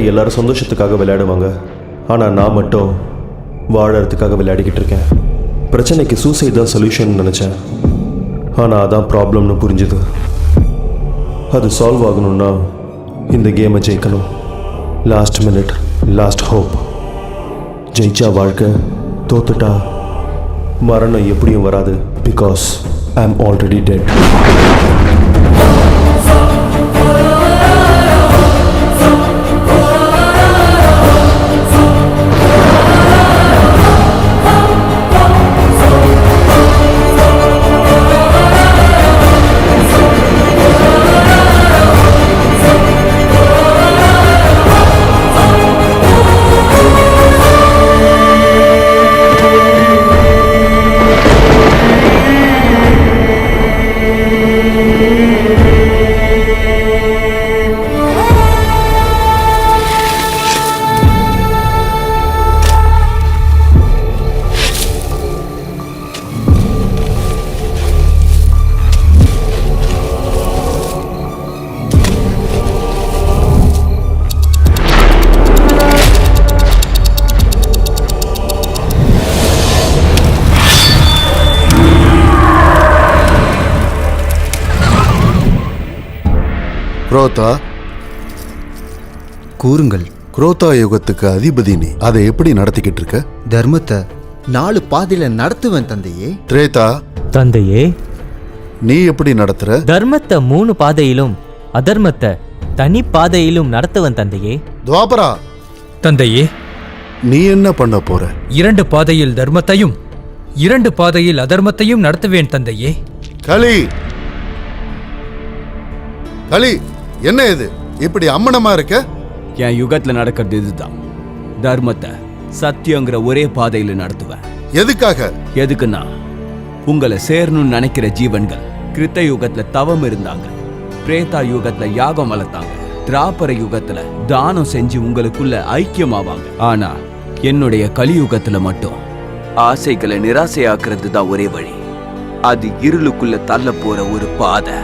எல்லாரும் சந்தோஷத்துக்காக விளையாடுவாங்க, ஆனால் நான் மட்டும் வாழறதுக்காக விளையாடிக்கிட்டு இருக்கேன். பிரச்சனைக்கு சூசைட் தான் சொல்யூஷன் நினச்சேன், ஆனால் அதான் ப்ராப்ளம்னு புரிஞ்சுது. அது சால்வ் ஆகணும்னா இந்த கேமை ஜெயிக்கணும். Last minute, last hope. ஜெயிச்சா வாழ்க்கை, தோத்துட்டா மரணம் எப்படியும் வராது. பிகாஸ் ஐ ஆம் ஆல்ரெடி டெட். குரோத்தா, கூறுங்கள். குரோத்தா யுகத்துக்கு அதிபதி நீ, அதை எப்படி நடத்திக்கிட்டு இருக்க? தர்மத்தை 4 பாதையில நடத்துவேன் தந்தையே. திரேதா, தந்தையே, நீ எப்படி நடத்துற? தர்மத்தை 3 பாதையிலும் அதர்மத்தை தனி பாதையிலும் நடத்துவன் தந்தையே. துவாபரா, தந்தையே, நீ என்ன பண்ண போற? 2 பாதையில் தர்மத்தையும் 2 பாதையில் அதர்மத்தையும் நடத்துவேன் தந்தையே. களி, களி, என்ன இது இப்படி அம்மனமா இருக்க? என் யுகத்துல நடக்கிறது இதுதான். தர்மத்தை சத்தியங்கிற ஒரே பாதையில நடத்துவேன். எதுக்காக? எதுக்குன்னா, உங்களை சேரணும்னு நினைக்கிற ஜீவன்கள் கிருத்த யுகத்துல தவம் இருந்தாங்க, பிரேதா யுகத்துல யாகம் வளர்த்தாங்க, திராபர யுகத்துல தானம் செஞ்சு உங்களுக்குள்ள ஐக்கியமாவாங்க. ஆனா என்னுடைய கலியுகத்துல மட்டும் ஆசைகளை நிராசையாக்குறது தான் ஒரே வழி. அது இருளுக்குள்ள தள்ள போற ஒரு பாதை.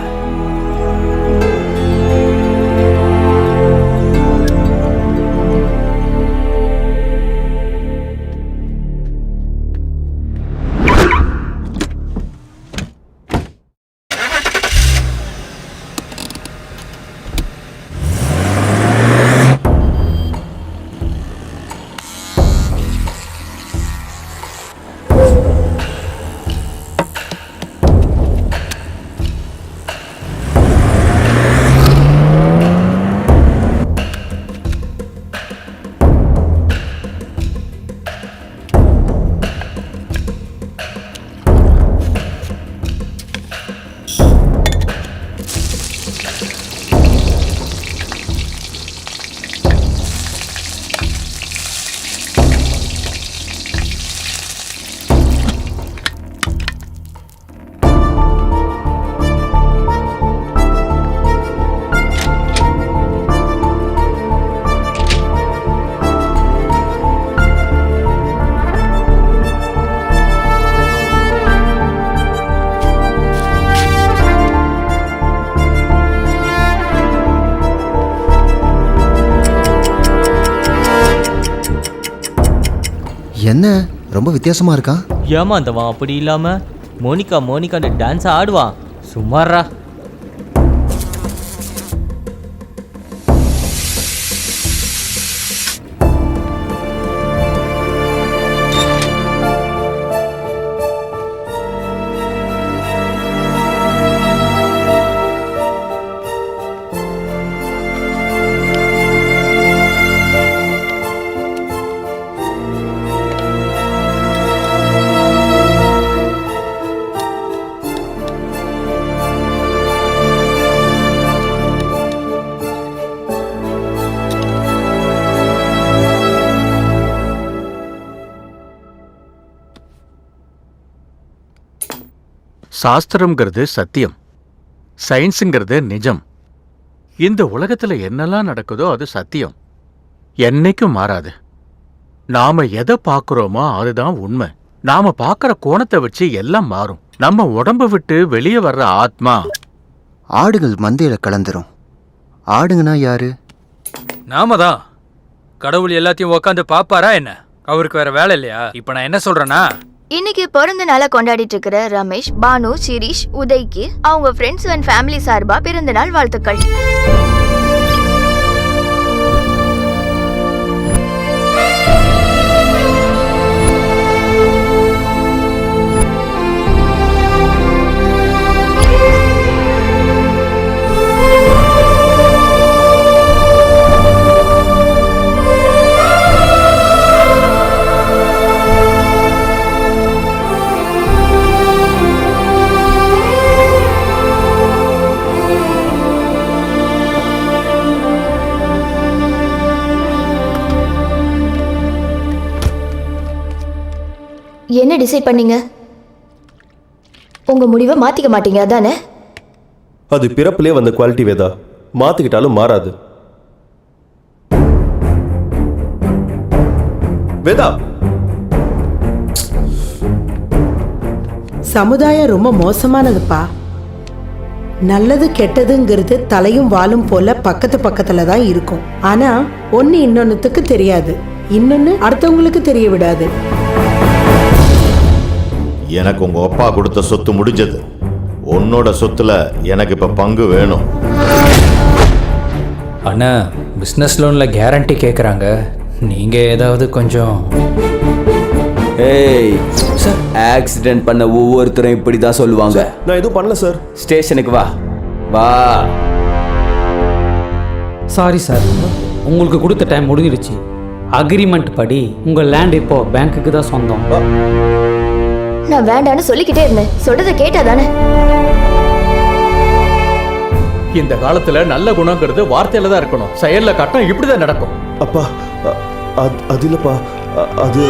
என்ன ரொம்ப வித்தியாசமா இருக்கா? ஏமாந்தவன் அப்படி இல்லாம மோனிகான்னு டான்ஸ் ஆடுவான். சும்மாறா. சாஸ்திரம்ங்கிறது சத்தியம், சயின்ஸுங்கிறது நிஜம். இந்த உலகத்துல என்னெல்லாம் நடக்குதோ அது சத்தியம், என்னைக்கும் மாறாது. நாம எதை பார்க்குறோமோ அதுதான் உண்மை. நாம பார்க்குற கோணத்தை வச்சு எல்லாம் மாறும். நம்ம உடம்ப விட்டு வெளியே வர்ற ஆத்மா ஆடுகள் மந்தையில கலந்துரும். ஆடுங்கன்னா யாரு? நாம தான். கடவுள் எல்லாத்தையும் உக்காந்து பாப்பாரா என்ன? அவருக்கு வேற வேலை இல்லையா? இப்ப நான் என்ன சொல்றேன்னா, இன்னைக்கு பிறந்த நாளை கொண்டாடிட்டு இருக்கிற ரமேஷ், பானு, சிரீஷ், உதய்க்கு அவங்க ஃப்ரெண்ட்ஸ் அண்ட் ஃபேமிலி சார்பா பிறந்த நாள் வாழ்த்துக்கள். என்ன டிசைட் பண்ணீங்க? உங்க முடிவை மாத்திக்க மாட்டீங்க அதானே? அது பிறப்பிலே வந்த குவாலிட்டி வேதா, மாத்திக்கிட்டாலும் மாறாது. வேதா, சமுதாயம் ரொம்ப மோசமானதுப்பா. நல்லது கெட்டதுங்கிறது தலையும் வாலும் போல பக்கத்து பக்கத்துல தான் இருக்கும். ஆனா ஒன்னு இன்னொன்னுத்துக்கு தெரியாது, இன்னொன்னு அடுத்தவங்களுக்கு தெரிய விடாது. எனக்கு உங்க அப்பா கொடுத்த சொத்து முடிஞ்சது. உன்னோட சொத்துல எனக்கு இப்ப பங்கு வேணும். அண்ணா பிஸ்னஸ் லோன்ல கேரண்டி கேட்குறாங்க. நீங்க ஏதாவது கொஞ்சம். ஏய், ஆக்சிடென்ட் பண்ண ஒவ்வொருத்தரும் இப்படி தான் சொல்லுவாங்க. நான் எதுவும் பண்ணல சார். ஸ்டேஷனுக்கு வா வா. சாரி சார், உங்களுக்கு கொடுத்த டைம் முடிஞ்சிடுச்சு. அக்ரிமெண்ட் படி உங்கள் லேண்ட் இப்போ பேங்க்குக்கு தான் சொந்தம். நான் வேண்டான்னு சொல்லிக்கிட்டே இருந்தேன், சொல்றதை கேட்டாதானே? இந்த காலத்துல நல்ல குணங்கிறது வார்த்தையில தான் இருக்கணும், செயல்ல காட்டும் இப்படிதான் நடக்கும். அப்பா, அது இல்லப்பா, அது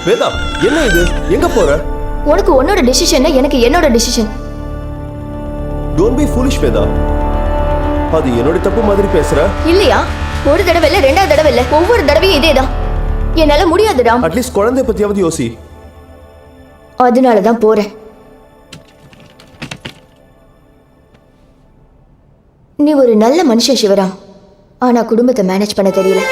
வேதா, என்ன இது? எங்க போற? உனக்கு உன்னோட டிசிஷன், எனக்கு என்னோட decision. Don't be foolish Veda. அது என்னோட தப்பு மாதிரி பேசுற. இல்லையா? ஒரு தடவை இல்ல, ரெண்டாவது தடவை இல்ல, ஒவ்வொரு தடவையும் இதேதான். என்னால முடியாதுடா. அட்லீஸ்ட் குழந்தை பத்தியாவது யோசி. அதனாலதான் போறேன். நீ ஒரு நல்ல மனுஷன் சிவராம், ஆனா குடும்பத்தை மேனேஜ் பண்ண தெரியல.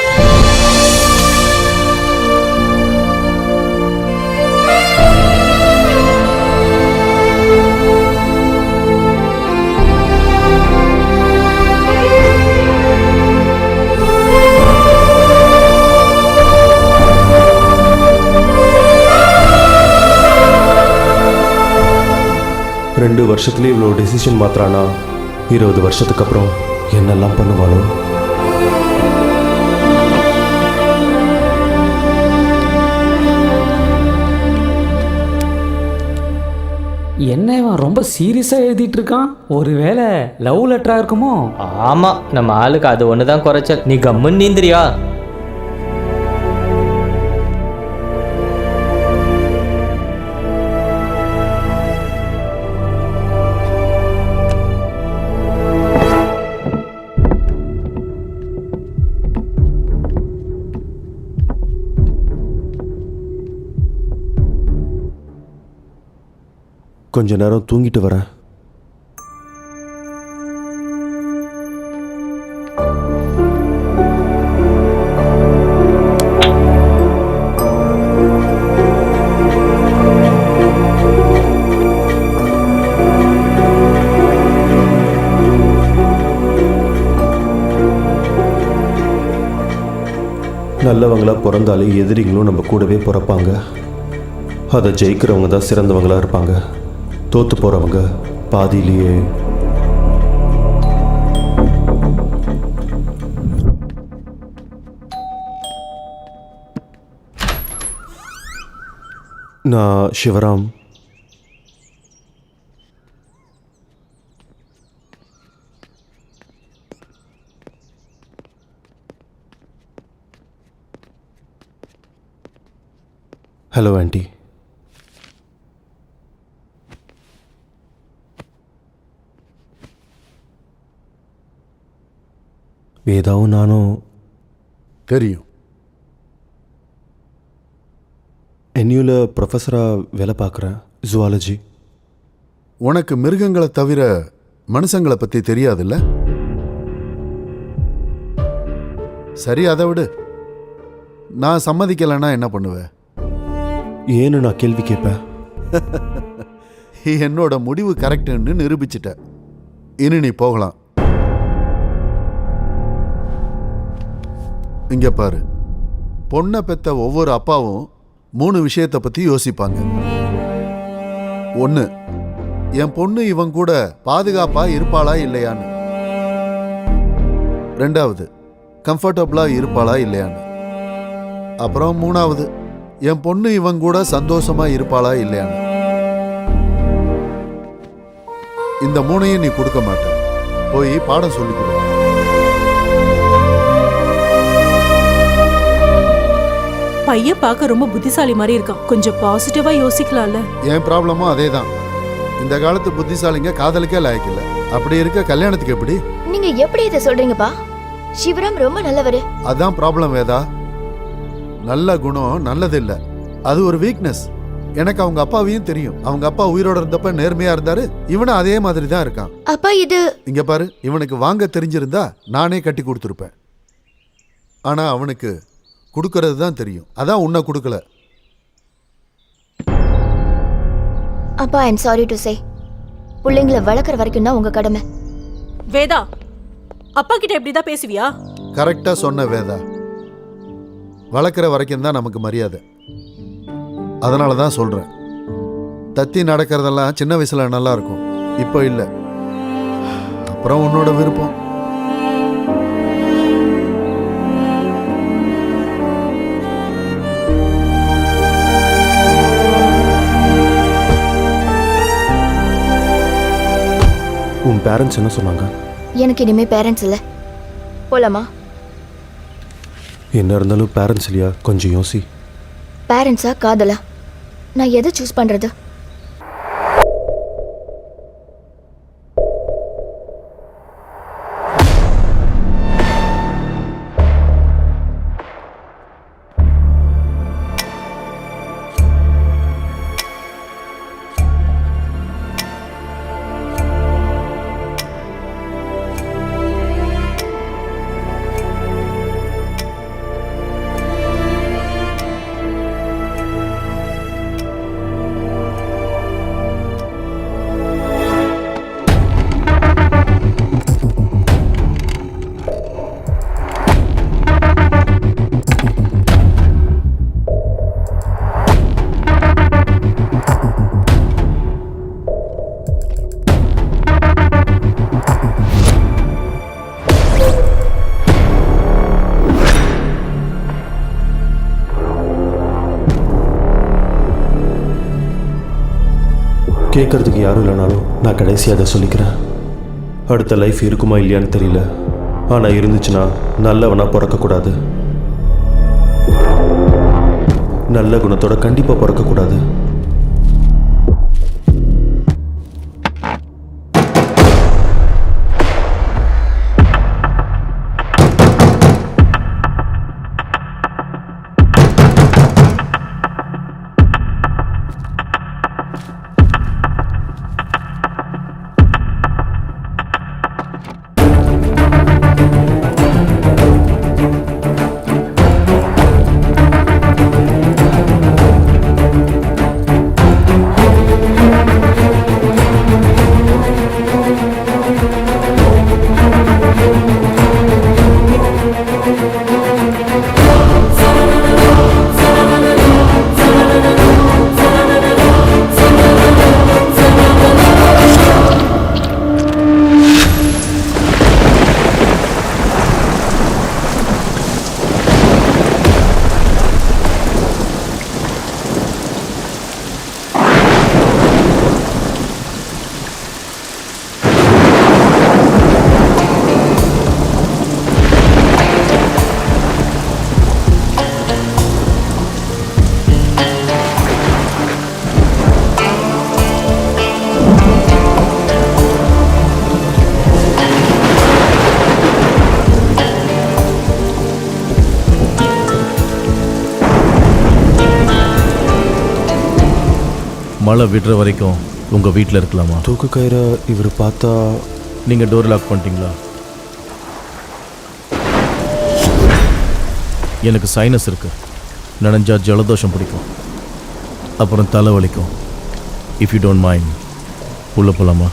ரெண்டு வருஷத்துலேயே இவ்வளோ டெசிஷன் மாத்திரானா 20 வருஷத்துக்கு அப்புறம் என்னெல்லாம் பண்ணுவாளோ? என்ன இவன் ரொம்ப சீரியஸாக எழுதிட்டு இருக்கான்? ஒருவேளை லவ் லெட்டரா இருக்குமோ? ஆமா, நம்ம ஆளுக்கு அது ஒண்ணுதான் குறைச்சல். நீ கம்முன்னு நீந்திரியா? கொஞ்ச நேரம் தூங்கிட்டு வரேன். நல்லவங்களா பிறந்தாலே எதிரிங்களும் நம்ம கூடவே பிறப்பாங்க. அதை ஜெயிக்கிறவங்க தான் சிறந்தவங்களா இருப்பாங்க. தோத்து போறவங்க பாதியிலேயே. நான் சிவராம். Hello aunty. வேதாவும் நானும் தெரியும். என்யூல ப்ரொஃபஸராக வேலை பார்க்குறேன், ஜுவாலஜி. உனக்கு மிருகங்களை தவிர மனுஷங்களை பற்றி தெரியாதுல்ல? சரி, அதை விடு. நான் சம்மதிக்கலைன்னா என்ன பண்ணுவேன்? ஏன்னு நான் கேள்வி கேட்பேன். என்னோட முடிவு கரெக்டுன்னு நிரூபிச்சிட்ட. இனி நீ போகலாம். இங்க பாரு, பொண்ணை பெத்த ஒவ்வொரு அப்பாவும் 3 விஷயத்தை பத்தி யோசிப்பாங்க. 1, என் பொண்ணு இவன் கூட பாதுகாப்பா இருப்பாளா இல்லையான்னு. 2வது, கம்ஃபர்டபுளா இருப்பாளா இல்லையான்னு. அப்புறம் 3வது, என் பொண்ணு இவன் கூட சந்தோஷமா இருப்பாளா இல்லையான்னு. இந்த 3ஐயும் நீ கொடுக்க மாட்ட. போய் பாடம் சொல்லிக் கொடு. பையன் பார்க்க ரொம்ப புத்திசாலி மாதிரி இருக்கான். கொஞ்சம் பாசிட்டிவா யோசிக்கலாம்ல. என் ப்ராப்ளமும் அதே தான். இந்த காலத்து புத்திசாலிங்க காதலுக்கே லாயக்கில்லை. அப்படி இருக்க கல்யாணத்துக்கு எப்படி? நீங்க எப்படி இதை சொல்றீங்கப்பா? சிவராம் ரொம்ப நல்லவரு. அதான் ப்ராப்ளம் வேதா. நல்ல குணம் நல்லது இல்ல, அது ஒரு வீக்னஸ். எனக்கு அவங்க அப்பாவையும் தெரியும். அவங்க அப்பா உயிரோட இருந்தப்ப நேர்மையா இருந்தாரு. இவனும் அதே மாதிரி தான் இருக்கான். அப்பா இது இங்க பாரு, இவனுக்கு வாங்க தெரிஞ்சிருந்தா நானே கட்டி கொடுத்துருப்பேன். ஆனா அவனுக்கு கொடுக்கறது தான் தெரியும். அதான் உன்னை கொடுக்கல. அப்பா, ஐம் சாரி டு சே, பிள்ளைங்களை வளர்க்குற வரைக்கும் தான் உங்க கடமை. வேதா, அப்பா கிட்ட இப்படிதான் பேசுவியா? கரெக்டா சொன்ன வேதா. வளர்க்குற வரைக்கும் தான் நமக்கு மரியாதை. அதனால தான் சொல்றேன், தத்தி நடக்கிறதெல்லாம் சின்ன வயசுல நல்லா இருக்கும், இப்போ இல்லை. அப்புறம் உன்னோட விருப்பம். உன் பேரண்ட்ஸ் என்ன சொன்னாங்க? எனக்கு இனிமே பேரண்ட்ஸ் இல்லை. போலாமா? என்ன இருந்தாலும் பேரண்ட்ஸ் இல்லையா? கொஞ்சம் யோசி. பேரண்ட்ஸா காதலா? நான் எதை சூஸ் பண்றது? கேட்கறதுக்கு யாரும் இல்லைனாலும் நான் கடைசியாக அதை சொல்லிக்கிறேன். அடுத்த லைஃப் இருக்குமா இல்லையான்னு தெரியல, ஆனால் இருந்துச்சுன்னா நல்லவனாக பிறக்கக்கூடாது. நல்ல குணத்தோட கண்டிப்பாக பிறக்கக்கூடாது. மழை விடுற வரைக்கும் உங்கள் வீட்டில் இருக்கலாமா? தூக்கு கயிறை இவர் பார்த்தா. நீங்கள் டோர் லாக் பண்ணிட்டீங்களா? எனக்கு சைனஸ் இருக்கு. நனைஞ்சா ஜலதோஷம் பிடிக்கும், அப்புறம் தலை வலிக்கும். இஃப் யூ டோன்ட் மைண்ட் உள்ள போலாமா?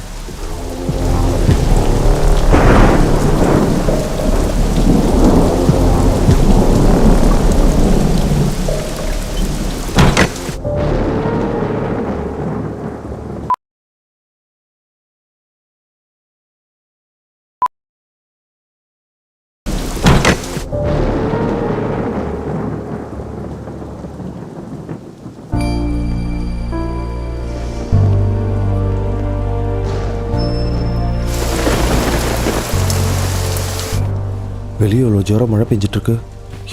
வெளியே இவ்வளோ ஜோரம் மழை பெஞ்சிட்டு இருக்கு.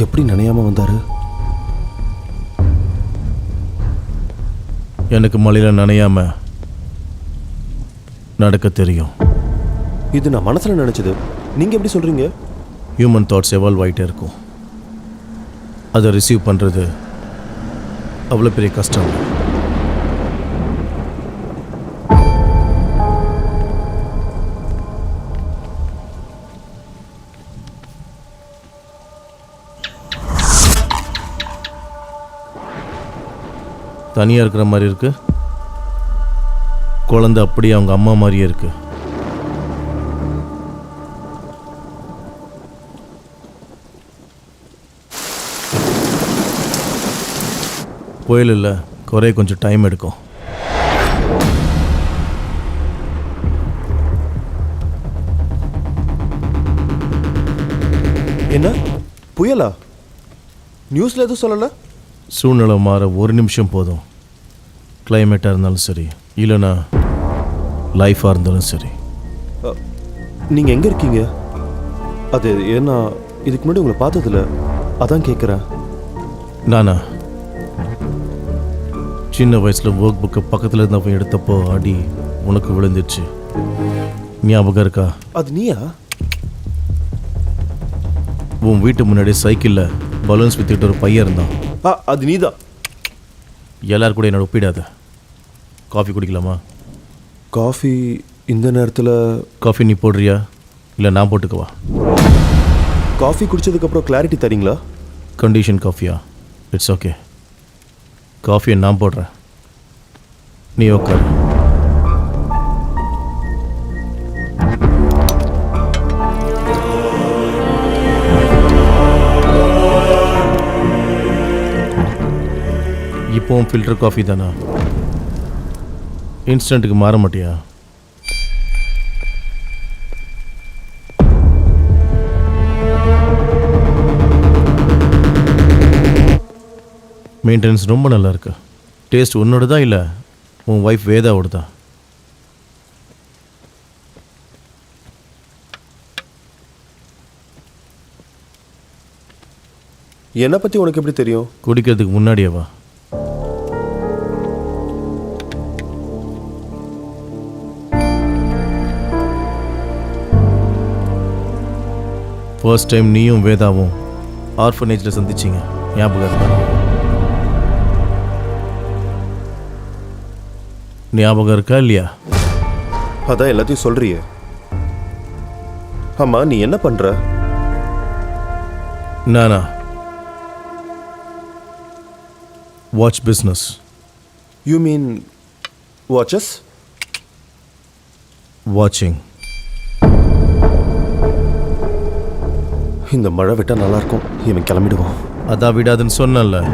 எப்படி நனையாம வந்தாரு? எனக்கு மழையில் நனையாம நடக்க தெரியும். இது நான் மனசுல நினைச்சது. நீங்க எப்படி சொல்றீங்க? ஹியூமன் தாட்ஸ் எவால்வ் ஆகிட்டே இருக்கும். அதை ரிசீவ் பண்ணுறது அவ்வளோ பெரிய கஷ்டம் இல்லை. தனியாக இருக்கிற மாதிரி இருக்கு. குழந்தை அப்படியே அவங்க அம்மா மாதிரியே இருக்கு. புயல் இல்லை, குறைய கொஞ்சம் டைம் எடுக்கும். என்ன புயலா? நியூஸ்ல எதுவும் சொல்லல? சூழ்நிலை மாற ஒரு நிமிஷம் போதும். கிளைமேட்டாக இருந்தாலும் சரி, இல்லைனா லைஃபாக இருந்தாலும் சரி. நீங்க எங்க இருக்கீங்க? அது ஏன்னா இதுக்கு முன்னாடி உங்களை பார்த்ததில்ல, அதான் கேட்குறேன். நானா சின்ன வயசில் ஒர்க் புக்கை பக்கத்தில் இருந்தவன் எடுத்தப்போ அடி உனக்கு விழுந்துச்சு. ஞாபகம் இருக்கா? அது நீயா? உன் வீட்டு முன்னாடி சைக்கிளில் பலூன்ஸ் வித்துக்கிட்டு ஒரு பையன் இருந்தான். அது நீதான். எல்லாரும் கூட என்னோட ஒப்பிடாத. காஃபி குடிக்கலாமா? காஃபி இந்த நேரத்தில்? காஃபி நீ போடுறியா இல்லை நான் போட்டுக்கவா? காஃபி குடித்ததுக்கப்புறம் கிளாரிட்டி தரீங்களா? கண்டிஷன் காஃபியா? It's okay. காஃபியை நான் போடுறேன், நீ உட்காரு. இப்போவும் ஃபில்டர் காஃபி தானா? இன்ஸ்டண்ட்டுக்கு மாற மாட்டியா? மெயின்டெனன்ஸ் ரொம்ப நல்லா இருக்கு. டேஸ்ட் உன்னோட தான் இல்லை உன் ஒய்ஃப் வேதாவோட தான்? என்னை பற்றி உனக்கு எப்படி தெரியும்? குடிக்கிறதுக்கு முன்னாடியேவா? ஃபர்ஸ்ட் டைம் நீயும் வேதாவும் ஆர்ஃபனேஜில் சந்திச்சிங்க, ஞாபகம் இருக்கா? ஞாபகம் இருக்கா இல்லையா? அதான் எல்லாத்தையும் சொல்றியே. ஆமா, நீ என்ன பண்ற? நானா watch business. You mean watches? வாட்சிங். இந்த மழை விட்டா நல்லா இருக்கும். இவன் கிளம்பிடுவான். அதான் விடாதுன்னு சொன்னல.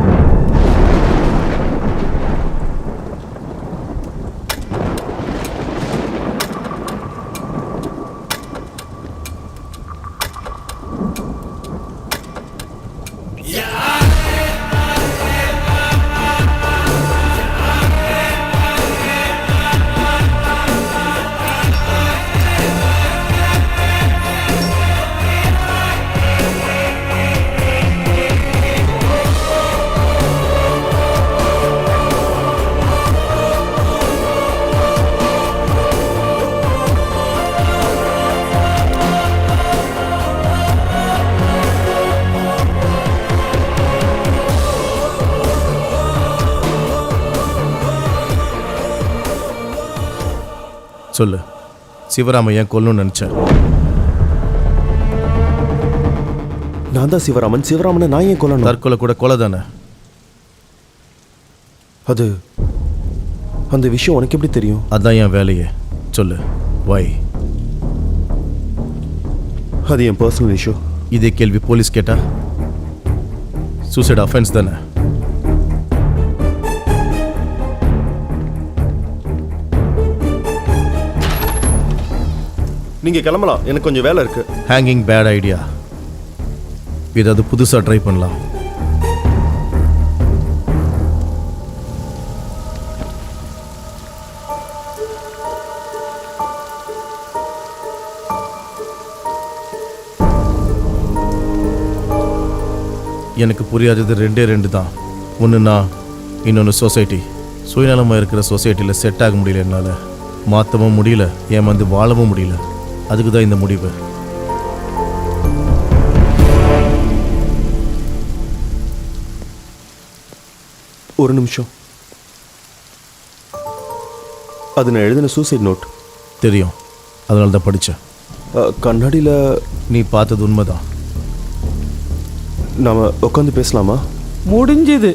சொல்லு, சிவராமையா கொல்லணும்னு நினச்சேன். நான் தான் சிவராமன். சிவராமனை நான் ஏன் கொல்லணும்? தற்கொலை கூட கொலை தானே. அது அந்த விஷயம் உனக்கு எப்படி தெரியும்? அதான் என் வேலையே. சொல்லு, வை? அது என் பர்சனல் இஷ்யூ. இதே கேள்வி போலீஸ் கேட்டா சூசைட் அஃபென்ஸ் தானே. நீங்க கிளம்பலாம், எனக்கு கொஞ்சம் வேலை இருக்கு. Hanging bad idea. ஏதாவது புதுசாக ட்ரை பண்ணலாம். எனக்கு புரியாதது ரெண்டு தான். ஒன்று நான், இன்னொன்று சொசைட்டி. சுயநலமாக இருக்கிற சொசைட்டியில் செட் ஆக முடியல என்னால். மாற்றவும் முடியல, ஏமாந்து வாழவும் முடியல. அதுக்கு தான் இந்த முடிவு. ஒரு நிமிஷம். அது நான் எழுதின சூசைட் நோட். தெரியும், அதனால தான் படித்தேன். கண்ணாடியில் நீ பார்த்தது உண்மைதான். நாம் உட்காந்து பேசலாமா? முடிஞ்சது.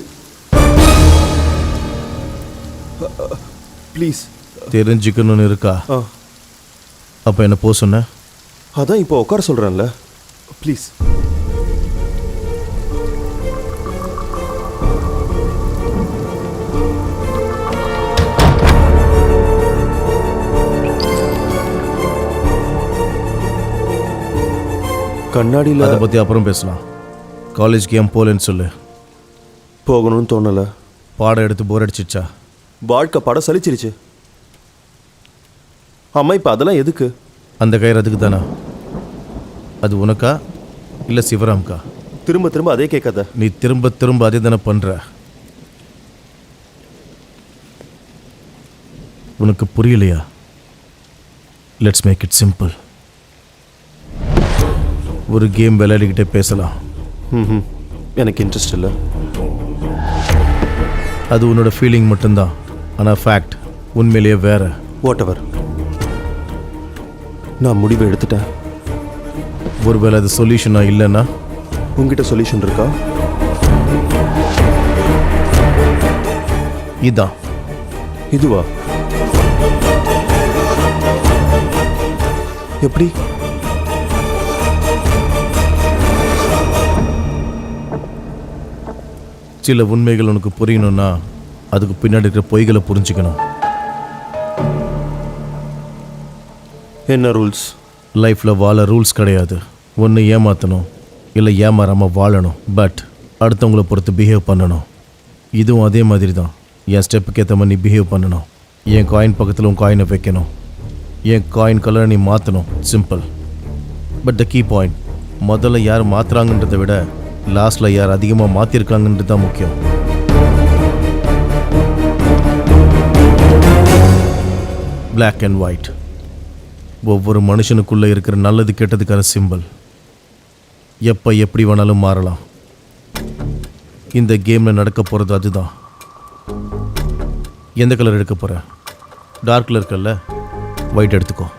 ப்ளீஸ். தெரிஞ்சுக்கணும்னு இருக்கா? அப்போ என்ன போக சொன்ன? அதான் இப்போ உட்கார சொல்கிறேன்ல. ப்ளீஸ். கண்ணாடியில் அதை பற்றி அப்புறம் பேசலாம். காலேஜ்க்கு ஏன் போகலன்னு சொல்லு. போகணும்னு தோணலை. பாடம் எடுத்து போர் அடிச்சிச்சா? வாழ்க்கை படம் சலிச்சிருச்சு. அம்மா இப்போ அதெல்லாம் எதுக்கு? அந்த கயிறு அதுக்கு தானா? அது உனக்கா இல்லை சிவராம்கா? திரும்ப திரும்ப அதே கேட்காத. நீ திரும்ப திரும்ப அதே தானே பண்ணுற. உனக்கு புரியலையா? Let's make it simple. ஒரு கேம் விளையாடிக்கிட்டே பேசலாம். எனக்கு இன்ட்ரெஸ்ட் இல்லை. அது உன்னோட ஃபீலிங் மட்டும்தான். ஆனால் ஃபேக்ட் உண்மையிலேயே வேற. வாட் எவர், நான் முடிவை எடுத்துட்டேன். ஒருவேளை அது சொல்யூஷனா இல்லைன்னா? உங்ககிட்ட சொல்யூஷன் இருக்கா? இதான். இதுவா? எப்படி? சில உண்மைகள் உனக்கு புரியணும்னா அதுக்கு பின்னாடி இருக்கிற பொய்களை புரிஞ்சுக்கணும். என்ன ரூல்ஸ்? லைஃப்பில் வாழ ரூல்ஸ் கிடையாது. ஒன்று ஏமாற்றணும், இல்லை ஏமாறாமல் வாழணும். பட் அடுத்தவங்களை பொறுத்து பிஹேவ் பண்ணணும். இதுவும் அதே மாதிரி தான். என் ஸ்டெப்புக்கு ஏற்ற மாதிரி நீ பிஹேவ் பண்ணணும். என் காயின் பக்கத்தில் உன் காயினை வைக்கணும். என் காயின் கலரை நீ மாற்றணும். Simple. But the key point, முதல்ல யார் மாற்றுறாங்கன்றதை விட லாஸ்ட்டில் யார் அதிகமாக மாற்றிருக்காங்கன்றது தான் முக்கியம். பிளாக் அண்ட் ஒயிட் ஒவ்வொரு மனுஷனுக்குள்ளே இருக்கிற நல்லது கெட்டதுக்கான சிம்பிள். எப்போ எப்படி வேணாலும் மாறலாம். இந்த கேமில் நடக்க போகிறது அதுதான். எந்த கலர் எடுக்க போகிற? டார்க்கில் இருக்கல்ல, ஒயிட் எடுத்துக்கோ.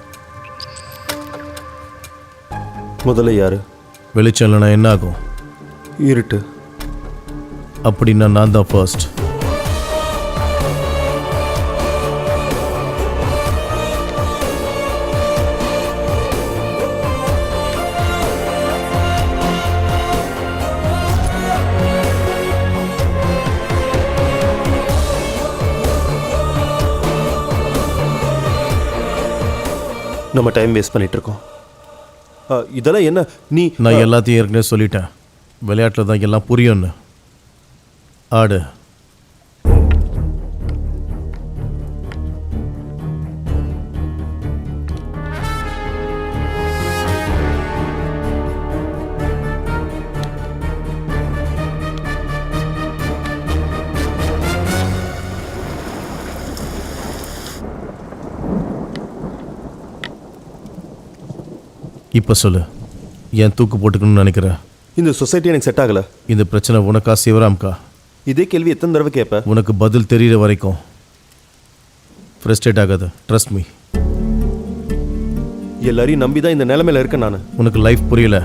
முதல்ல யாரு? வெளிச்சம் இல்லைனா என்ன ஆகும்? இருட்டு. அப்படின்னா நான் தான் ஃபர்ஸ்ட். நம்ம டைம் வேஸ்ட் பண்ணிட்டு இருக்கோம். இதெல்லாம் என்ன? நான் எல்லாத்தையும் ஏற்கனவே சொல்லிட்டேன். விளையாட்டில் தான் எல்லாம் புரியும்னு. ஆடு. இப்போ சொல்லு, ஏன் தூக்கு போட்டுக்கணும்னு நினைக்கிற? இந்த சொசைட்டி எனக்கு செட் ஆகலை. இந்த பிரச்சனை உனக்கா சிவராம்கா? இதே கேள்வி எத்தனை தடவை கேட்ப? உனக்கு பதில் தெரிகிற வரைக்கும் ஃப்ரஸ்ட்ரேட் ஆகாது. Trust me. எல்லாரையும் நம்பி தான் இந்த நிலைமையில இருக்கேன் நான். உனக்கு லைஃப் புரியல.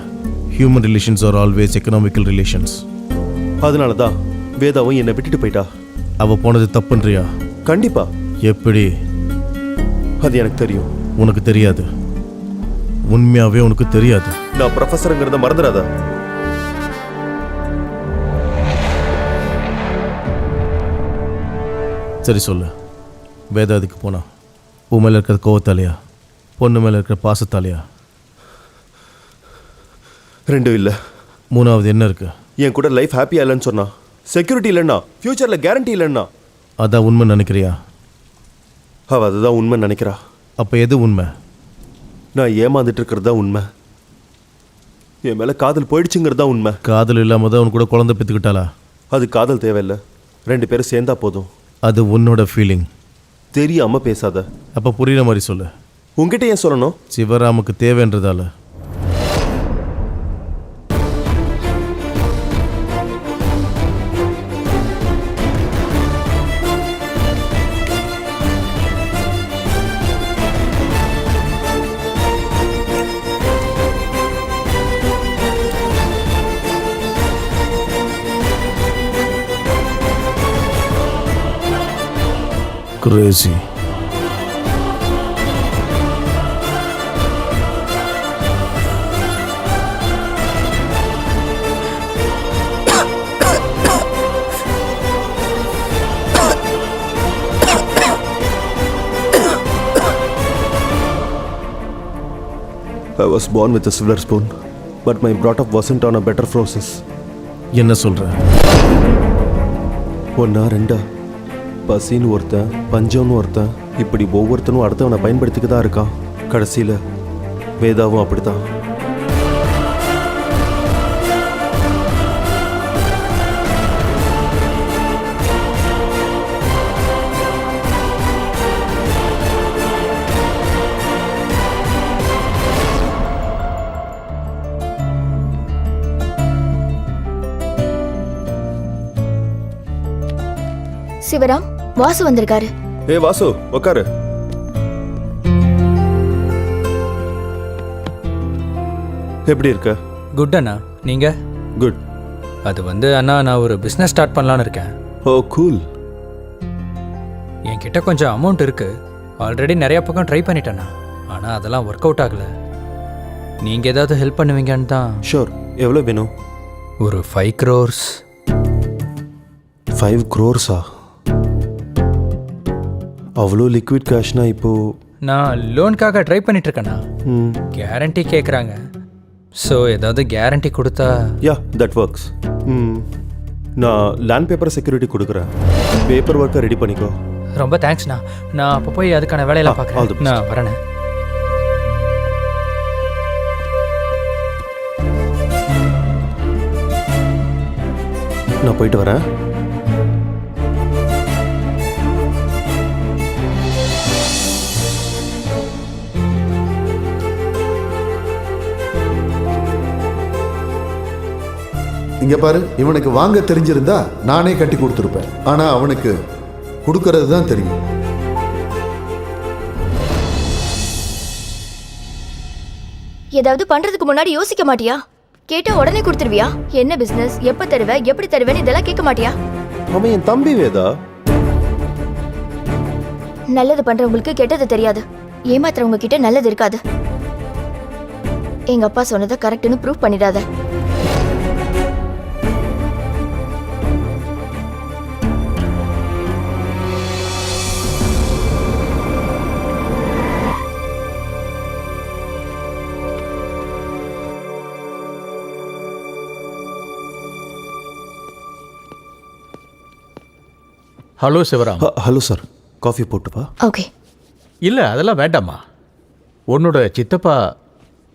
Human relations are always economical relations. அதனால தான் வேதாவும் என்னை விட்டுட்டு போயிட்டா. அவள் போனது தப்புன்றியா? கண்டிப்பா. எப்படி? அது எனக்கு தெரியும். உனக்கு தெரியாது. உண்மையாவே உனக்கு தெரியாது. நான் ப்ரொஃபஸருங்கிறத மறந்துடாத. சரி சொல்லு, வேதா அதுக்கு போனா உன் மேலே இருக்கிற கோவத்தாலையா, பொண்ணு மேலே இருக்கிற பாசத்தாலையா? ரெண்டும் இல்லை. மூணாவது என்ன இருக்கு? என் கூட லைஃப் ஹாப்பியா இல்லைன்னு சொன்னா, செக்யூரிட்டி இல்லைன்னா, ஃபியூச்சரில் கேரண்டி இல்லைன்னா. அதான் உண்மை நினைக்கிறியா? அவள் அதுதான் உண்மை நினைக்கிறா. அப்போ எது உண்மை? நான் ஏமாந்துட்டு இருக்கிறது தான் உண்மை. என் மேலே காதல் போயிடுச்சுங்கிறது தான் உண்மை. காதல் இல்லாமல் தான் உன் கூட குழந்தை பெற்றுக்கிட்டாளா? அது காதல் தேவையில்லை, 2 பேரும் சேர்ந்தா போதும். அது உன்னோட ஃபீலிங். தெரியாமல் பேசாத. அப்போ புரியுற மாதிரி சொல்லு. உங்ககிட்ட ஏன் சொல்லணும்? சிவராமுக்கு தேவைன்றதால. Crazy. I was born with a silver spoon, but my brought up wasn't on a better process. என்ன சொல்ற? ஒன்னா ரெண்டா, பசின்னு ஒருத்தன், பஞ்சம்னு ஒருத்தன், இப்படி ஒவ்வொருத்தனும் அடுத்தவனை பயன்படுத்திக்க தான் இருக்கான். கடைசியில் வேதாவும் அப்படித்தான். சிவராம், வாசு வந்திருக்காரு. ஏ வாசு, உட்காரு. எப்படி இருக்க? குட் அண்ணா, நீங்க? குட். அது அண்ணா, நான் ஒரு பிஸ்னஸ் ஸ்டார்ட் பண்ணலான்னு இருக்கேன். ஓ கூல். என்கிட்ட கொஞ்சம் அமௌண்ட் இருக்கு. ஆல்ரெடி நிறைய பக்கம் ட்ரை பண்ணிட்டேண்ணா, ஆனால் அதெல்லாம் ஒர்க் அவுட் ஆகலை. நீங்கள் ஏதாவது ஹெல்ப் பண்ணுவீங்கன்னு தான். ஷோர். எவ்வளோ வேணும்? ஒரு 5 crores. 5 crores-ஆ? அவ்வளோ லிக்விட் கேஷ்னா இப்போ? நான் லோனுக்காக ட்ரை பண்ணிட்டு இருக்கேண்ணா. கேரண்டி கேட்குறாங்க. ஸோ ஏதாவது கேரண்டி கொடுத்தா? யா, தட் ஒர்க்ஸ். நான் லேண்ட் பேப்பர் செக்யூரிட்டி கொடுக்குறேன். பேப்பர் ஒர்க்கை ரெடி பண்ணிக்கோ. ரொம்ப தேங்க்ஸ்ண்ணா. நான் அப்போ போய் அதுக்கான வேலையெல்லாம் பார்க்குறேன். நான் வரேண்ணே. நான் போயிட்டு வரேன். இங்க பாரு, இவனுக்கு வாங்க தெரிஞ்சிருந்தா நானே கட்டி கொடுத்துருப்பேன். ஆனா அவனுக்கு கொடுக்கறது தான் தெரியும். ஏதாவது பண்றதுக்கு முன்னாடி யோசிக்க மாட்டியா? கேட்டா உடனே கொடுத்துருவியா? என்ன பிசினஸ், எப்ப தருவ, எப்படி தருவேன்னு இதெல்லாம் கேட்க மாட்டியா? அவன் என் தம்பி வேதா. நல்லது பண்றவங்களுக்கு கெட்டது தெரியாது, ஏமாத்துறவங்க கிட்ட நல்லது இருக்காது. எங்க அப்பா சொன்னதை கரெக்ட்னு ப்ரூவ் பண்ணிடாத. Hello Sivaram. Hello sir, coffee போட்டுப்பா. ஓகே. இல்லை, அதெல்லாம் வேண்டாமா. உன்னோட சித்தப்பா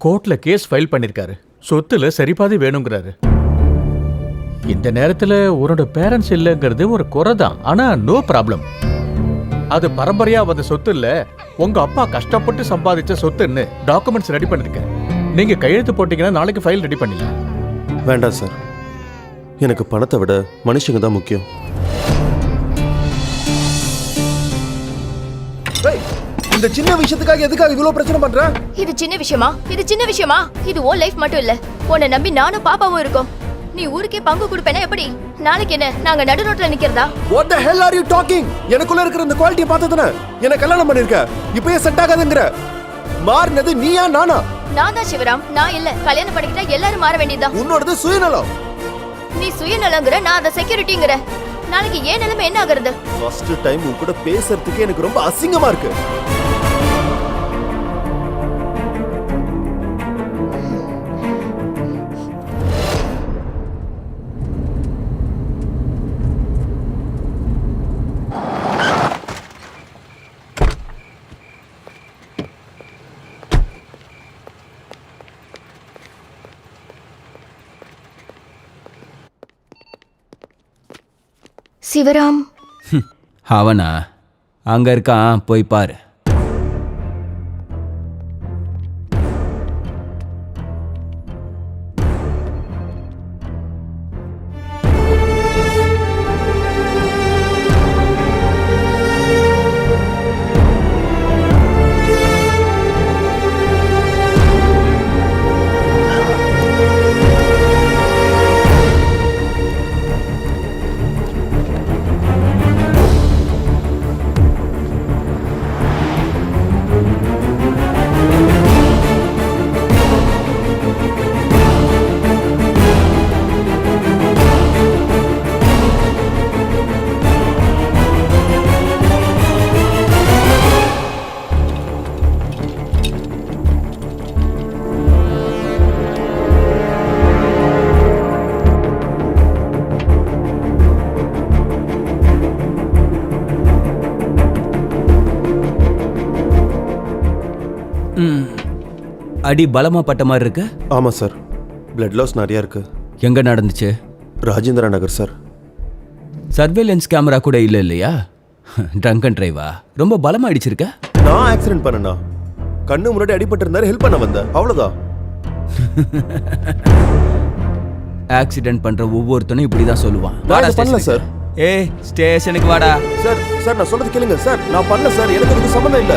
கோர்ட்டில் கேஸ் ஃபைல் பண்ணியிருக்காரு. சொத்துல சரிபாதி வேணுங்கிறாரு. இந்த நேரத்தில் உன்னோட பேரண்ட்ஸ் இல்லைங்கிறது ஒரு குறை தான். ஆனால் நோ ப்ராப்ளம். அது பரம்பரையாக வந்த சொத்து இல்லை, உங்கள் அப்பா கஷ்டப்பட்டு சம்பாதிச்ச சொத்துன்னு டாக்குமெண்ட்ஸ் ரெடி பண்ணியிருக்கேன். நீங்கள் கையெழுத்து போட்டிங்கன்னா நாளைக்கு ஃபைல் ரெடி பண்ணிடலாம். வேண்டாம் சார், எனக்கு பணத்தை விட மனுஷங்க தான் முக்கியம். இந்த இந்த சின்ன விஷயத்துக்காக எதுக்காக இவ்வளவு பிரச்சனை பண்ற? இது சின்ன விஷயமா? இது ஓ லைஃப் மட்டும் இல்ல, உன்னை நம்பி நானும் பாப்பாவும் இருக்கோம். நீ ஊருக்கே பங்கு கொடுப்பேனா எப்படி? நாளைக்கு என்ன நாங்க நடு ரோட்ல நிக்கிறதா? What the hell are you talking? எனக்குள்ள இருக்கிற இந்த குவாலிட்டியை பார்த்ததுன என்ன கல்யாணம் பண்ணிருக்க, இப்பயே செட் ஆகாதுங்கற. மாறினது நீயா நானா? நான் தான் சிவராம், நான் இல்ல. கல்யாணம் பண்ணிக்கிட்டா எல்லாரும் மாற வேண்டியதுதான். உன்னோடது சுயநலம். நீ சுயநலங்கற, நான் அத செக்யூரிட்டிங்கற. நாளைக்கு ஏன் நிலைமை என்ன ஆகுறது? ஃபர்ஸ்ட் டைம் உன் கூட பேசுறதுக்கு எனக்கு ரொம்ப அசிங்கமா இருக்கு. சிவராம் அவனா அங்க இருக்கான், போய் பாரு. அடி பலமா பட்ட மாதிரி இருக்கு. ஆமா சார், பிளட் லாஸ் நிறைய இருக்கு. எங்க நடந்துச்சு? Rajendra Nagar sir. Surveillance camera கூட இல்ல இல்லையா? ட்ரங்க் அண்ட் டிரைவா? ரொம்ப பலமா அடிச்சிருக்க. நான் ஆக்சிடென்ட் பண்ணனா? கண்ணு முன்னாடி அடிபட்டு இருந்தாரு, ஹெல்ப் பண்ண வந்தேன், அவ்வளவுதான். ஆக்சிடென்ட் பண்ற ஒவ்வொருத்தனும் இப்படிதான் சொல்லுவான். பண்ணல சார். ஏய் ஸ்டேஷனுக்கு வாடா. சார் சார் நான் சொல்றது கேளுங்க சார், நான் பண்ணல சார், எனக்கு இதுக்கு சம்பந்தம் இல்ல.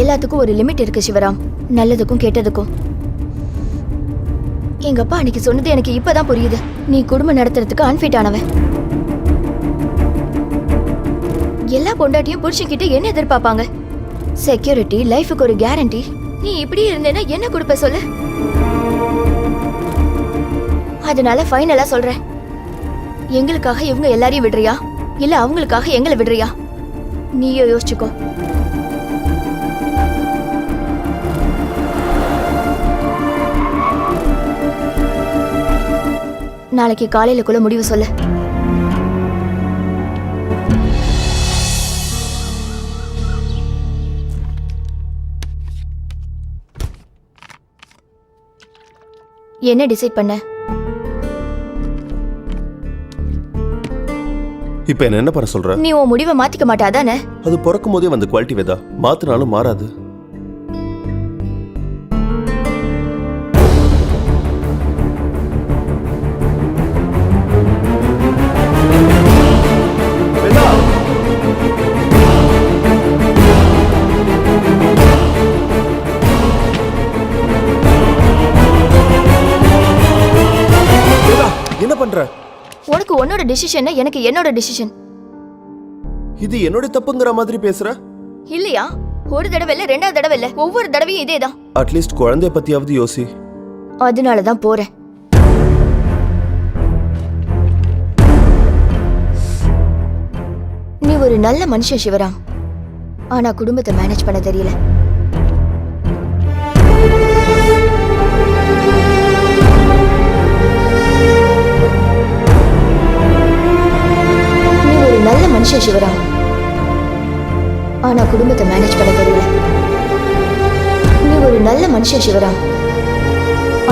எல்லாத்துக்கும் ஒரு லிமிட் இருக்கு சிவராம், நல்லதுக்கும் கெட்டதுக்கும். எங்க அப்பா அன்னைக்கு சொன்னது எனக்கு இப்பதான் புரியுது. நீ குடும்பம் நடத்துறதுக்கு அன்ஃபிட் ஆனவன். எல்லா பொண்டாட்டியும் புருஷன்கிட்ட என்ன எதிர்பார்ப்பாங்க? செக்யூரிட்டி, லைஃபுக்கு ஒரு கேரண்டி. நீ இப்படி இருந்தேன்னா என்ன கொடுப்ப சொல்லு? அதனால ஃபைனலா சொல்றேன், எங்களுக்காக இவங்க எல்லாரையும் விடுறியா இல்ல அவங்களுக்காக எங்களை விடுறியா? நீயோ யோசிச்சுக்கோ. நாளைக்கு காலையிலக்குள்ள முடிவு சொல்லு. என்ன டிசைட் பண்ண? இப்ப என்ன பண்ண சொல்ற? நீ உன் முடிவை மாத்திக்க மாட்டாதானே? அது பிறக்கும் போதே வந்து குவாலிட்டி வேதா, மாத்தினாலும் மாறாது. என்ன பண்ற? உனக்கு உன்னோட டிசிஷன், எனக்கு என்னோட டிசிஷன். இது என்னோட தப்புங்கற மாதிரி பேசுற? இல்லையா? ஒரு தடவை இல்ல, ரெண்டாவது தடவை இல்ல, ஒவ்வொரு தடவையும் இதேதான். அட்லீஸ்ட் குழந்தைய பத்தியாவது யோசி. அதனாலதான் போறேன். நீ ஒரு நல்ல மனுஷன் சிவராம், ஆனா குடும்பத்தை மேனேஜ் பண்ண தெரியல. நல்ல மனுஷன் சிவராம், ஆனா குடும்பத்தை மேனேஜ் பண்ண தெரியல. நீ ஒரு நல்ல மனுஷன் சிவராம்,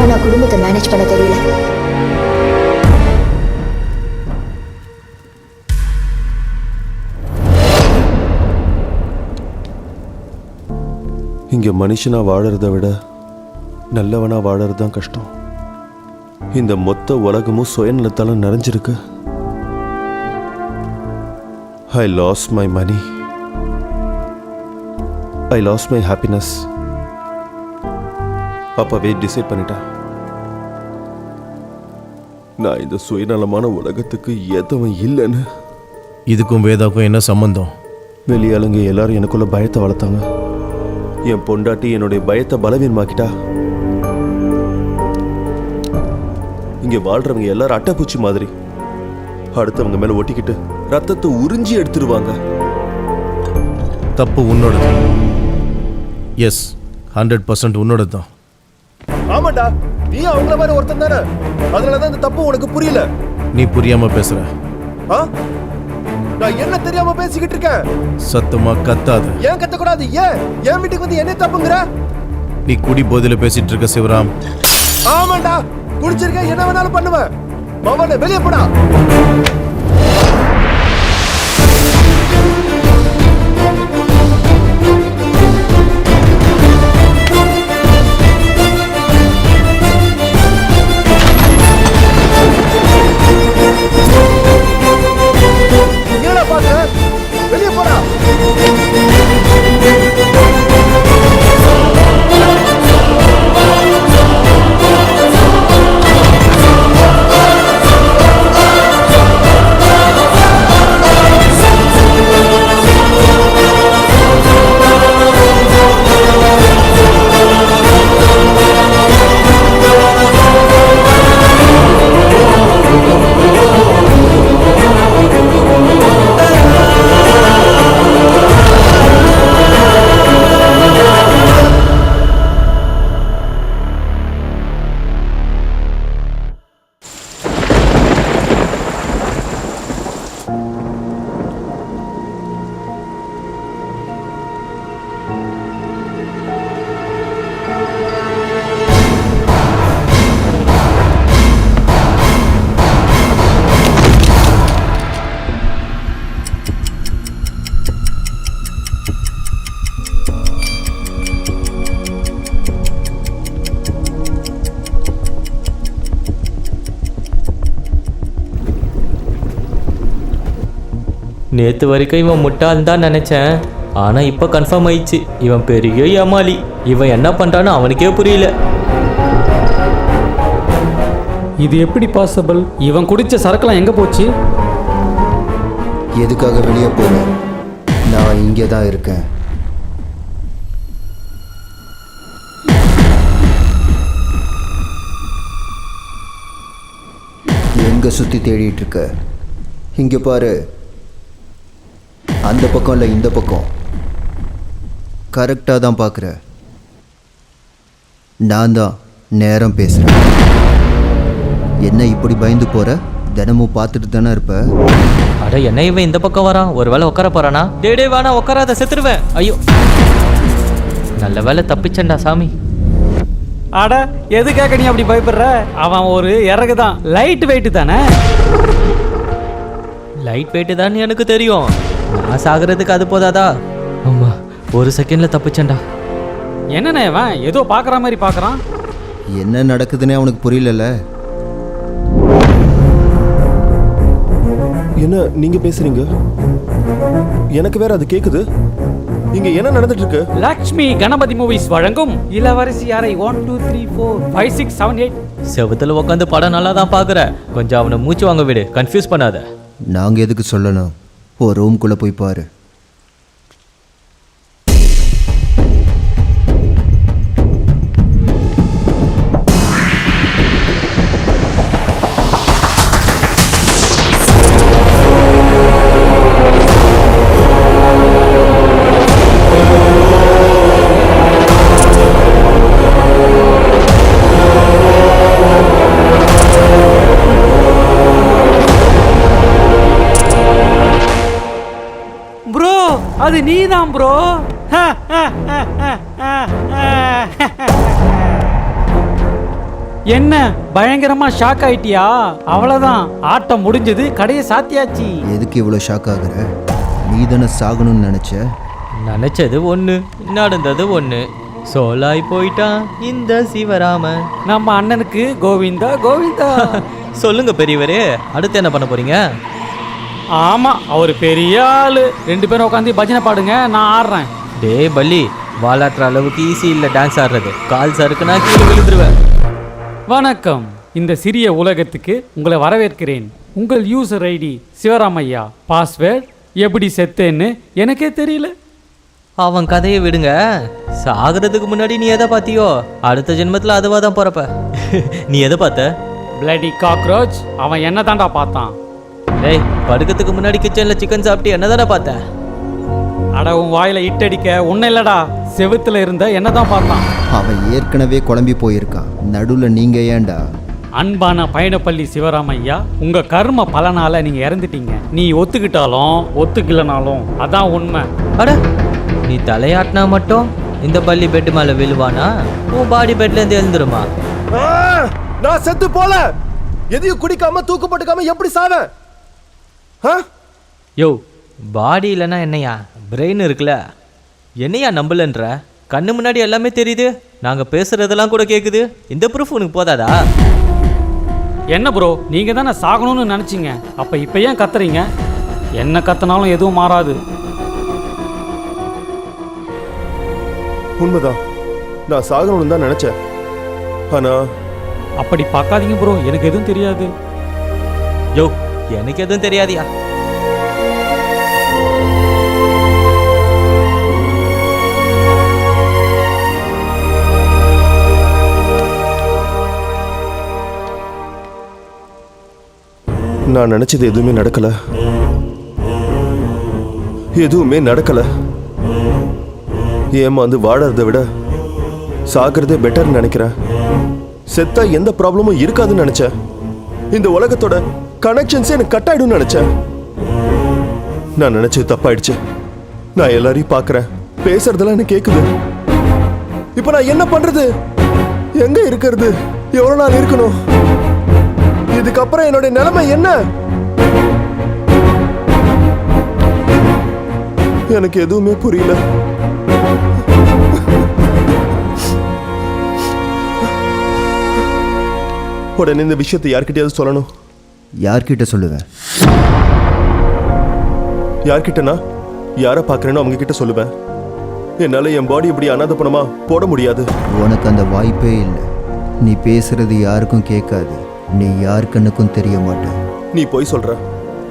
ஆனா குடும்பத்தை மேனேஜ் பண்ண தெரியல. இங்கே மனுஷனாக வாழறதை விட நல்லவனாக வாழறது தான் கஷ்டம். இந்த மொத்த உலகமும் சுயநலத்தால் நிறைஞ்சிருக்கு. I lose my money, I lose my happiness. அப்பவே டிசைட் பண்ணிட்டேன், நான் இந்த சுயநலமான உலகத்துக்கு ஏதவன் இல்லைன்னு. இதுக்கும் வேதாக்கும் என்ன சம்பந்தம்? வெளியாளுங்க எல்லாரும் எனக்குள்ள பயத்தை வளர்த்தாங்க. என் பொண்டாட்டி என்னுடைய பயத்தை பலவீனமாக்கிட்டா. இங்க வாழ்றவங்க எல்லாரும் அட்டைப்பூச்சி மாதிரி அடுத்தவங்க மேல ஒட்டிக்கிட்டு ரத்தத்தை உறிஞ்சி எடுத்துருவாங்க. தப்பு உன்னோடது. எஸ், 100% உன்னோடது தான். ஆமாண்டா, நீ அவங்கள மாதிரி ஒருத்தன் தானே. அதனாலதான் இந்த தப்பு உனக்கு புரியல. நீ புரியாம பேசுற. நான் என்ன தெரியாம பேசிக்கிட்டு இருக்கேன்? சத்தமா கத்தாத. ஏன் கத்தக்கூடாது? ஏன் என் வீட்டுக்கு வந்து என்ன தப்புங்கிற? நீ குடி போதையில பேசிட்டு இருக்க சிவராம். ஆமாண்டா, குடிச்சிருக்க, என்ன வேணாலும் பண்ணுவேன். மவனே வெளியே போடா. வெளியே போடா. நேற்று வரைக்கும் இவன் முட்டாள் தான் நினச்சேன். ஆனால் இப்போ கன்ஃபார்ம் ஆயிடுச்சு, இவன் பெரிய ஏமாளி. இவன் என்ன பண்ணுறான்னு அவனுக்கே புரியல. இது எப்படி பாசிபிள்? இவன் குடிச்ச சரக்குலாம் எங்கே போச்சு? எதுக்காக வெளியே போன? நான் இங்கே தான் இருக்கேன். எங்கே சுற்றி தேடிட்டு இருக்க? இங்கே பாரு, அந்த பக்கம் இல்லை இந்த பக்கம். கரெக்டாக தான் பார்க்குற. நான் தான் நேரம் பேசுகிறேன். என்ன இப்படி பயந்து போகிற? தினமும் பார்த்துட்டு தானே இருப்ப. அட, என்ன இவன் இந்த பக்கம் வரான்? ஒரு வேளை உட்கார போறானா? டே வேணா, உட்காராத, செத்துருவேன். ஐயோ, நல்ல வேலை தப்பிச்சண்டா சாமி. அட, எதுக்காக நீ அப்படி பயப்படுற? அவன் ஒரு இறகு தான், லைட் வெயிட் தானே. லைட் வெயிட் தான் எனக்கு தெரியும். நான் சாகிறதுக்கு அது போதாதா? ஆமா, ஒரு செகண்ட்ல தப்பிச்சண்டா. என்னண்ணே இவன் ஏதோ பார்க்குற மாதிரி பார்க்குறான். என்ன நடக்குதுன்னே அவனுக்கு புரியல. என்ன நீங்க பேசுறீங்க? எனக்கு வேற அது கேக்குது. இங்க என்ன நடந்துட்டு இருக்கு? லக்ஷ்மி கணபதி மூவிஸ் வழங்கும் இளவரசி அறை 1 2 3 4 5 6 7 8. செவத்துல உட்காந்து படம் நல்லா தான் பாக்குற. கொஞ்சம் அவனை மூச்சு வாங்க விடு, கன்ஃபியூஸ் பண்ணாத. நாங்கள் எதுக்கு சொல்லணும்? ஒரு ரூம்குள்ளே போய் பாரு. அது நீதான் ப்ரோ. என்ன பயங்கரமா ஷாக் ஆயிட்டியா? அவ்வளவுதான், ஆட்டம் முடிஞ்சது, கடையை சாத்தியாச்சு. எதுக்கு இவ்வளோ ஷாக் ஆகுற? நீ தானே சாகணும்னு நினைச்ச. நினைச்சது ஒன்று, நடந்தது ஒன்று. சோலாய் போயிட்டான் இந்த சிவராமன். நம்ம அண்ணனுக்கு கோவிந்தா கோவிந்தா. சொல்லுங்க பெரியவரே, அடுத்து என்ன பண்ண போறீங்க? ஆமா, அவர் பெரிய ஆளு. 2 பேரும் உட்காந்து பஜனை பாடுங்க, நான் ஆடுறேன். டேய் பள்ளி, வாலாட்டுற அளவுக்கு ஈஸி இல்லை டான்ஸ் ஆடுறது. கால் சறுக்குனா கீழே விழுந்துருவேன். வணக்கம். இந்த சிறிய உலகத்துக்கு உங்களை வரவேற்கிறேன். உங்கள் யூசர் ஐடி சிவராமையா. பாஸ்வேர்ட் எப்படி செத்தேன்னு எனக்கே தெரியல. அவன் கதையை விடுங்க. சாகிறதுக்கு முன்னாடி நீ எதை பார்த்தியோ? அடுத்த ஜென்மத்தில் அதுவாக தான் போறப்ப. நீ எதை பார்த்த? Bloody cockroach. அவன் என்ன தாண்டா பார்த்தான்? டேய், படுக்கிறதுக்கு முன்னாடி கிச்சனில் சிக்கன் சாப்பிட்டு என்ன தானே பார்த்த? அட, உன் வாயில இட்டடிக்க ஒன்றும் இல்லடா, செவுத்துல இருந்த என்ன தான் பார்த்தான். அவன் ஏற்கனவே குழம்பி போயிருக்கான், நடுவில் நீங்கள் ஏன்டா? அன்பான பயணப்பள்ளி சிவராமையா, உங்க கர்ம பலனால நீங்க இறந்துட்டீங்க. நீ ஒத்துக்கிட்டாலும் ஒத்துக்கலனாலும் அதான் உண்மை. அட, நீ தலையாட்டினா மட்டும் இந்த பள்ளி பெட்டு மேலே விழுவானா? உன் பாடி பெட்லேருந்து எழுந்துருமா? நான் செத்து போல, எதையும் குடிக்காம தூக்கு போட்டுக்காம எப்படி சாவேன்? யோ, பாடி இல்லைன்னா என்னையா, பிரெயின் இருக்குல்ல. என்னையா நம்பலன்ற? கண்ணு முன்னாடி எல்லாமே தெரியுது, நாங்கள் பேசுறதெல்லாம் கூட கேட்குது. இந்த ப்ரூஃப் உனக்கு போதாதா? என்ன ப்ரோ, நீங்க தானே சாகணும்னு நினைச்சீங்க, அப்ப இப்ப ஏன் கத்துறீங்க? என்ன கத்துனாலும் எதுவும் மாறாது. உண்மைதான், நான் சாகணும்னு தான் நினைச்சேன். ஆனா அப்படி பார்க்காதீங்க ப்ரோ, எனக்கு எதுவும் தெரியாது. யோ, எனக்கு எதுவும் தெரியாதியா? நான் நினைச்சது எதுவுமே நடக்கல, எதுவுமே நடக்கல. ஏமாந்து வாழறதை விட சாகிறதே பெட்டர்னு நினைக்கிறேன். செத்தா எந்த ப்ராப்ளமும் இருக்காதுன்னு நினைச்சேன். இந்த உலகத்தோட கனெக்ஷன்ஸ் எனக்கு கட் ஆயிடும் நினைச்சேன். நான் நினைச்சது தப்பாயிடுச்சு. நான் எல்லாரையும் பார்க்கறேன், பேசுறதெல்லாம் எனக்கு கேக்குது. இப்ப நான் என்ன பண்றது? எங்க இருக்கிறது? எவ்வளவு நாள் இருக்கணும்? இதுக்கப்புறம் என்னுடைய நிலைமை என்ன? எனக்கு எதுவுமே புரியல. உடனே இந்த விஷயத்தை யார்கிட்டயாவது சொல்லணும். யார்கிட்ட சொல்லுவேன்? யார்கிட்டனா? யாரை பார்க்கறேனோ அவங்க கிட்ட சொல்லுவேன். என்னால என் பாடி இப்படி அனாதப்பணமா போட முடியாது. உனக்கு அந்த வாய்ப்பே இல்லை. நீ பேசுறது யாருக்கும் கேட்காது, நீ யார் கண்ணுக்கும் தெரிய மாட்ட. நீ போய் சொல்ற.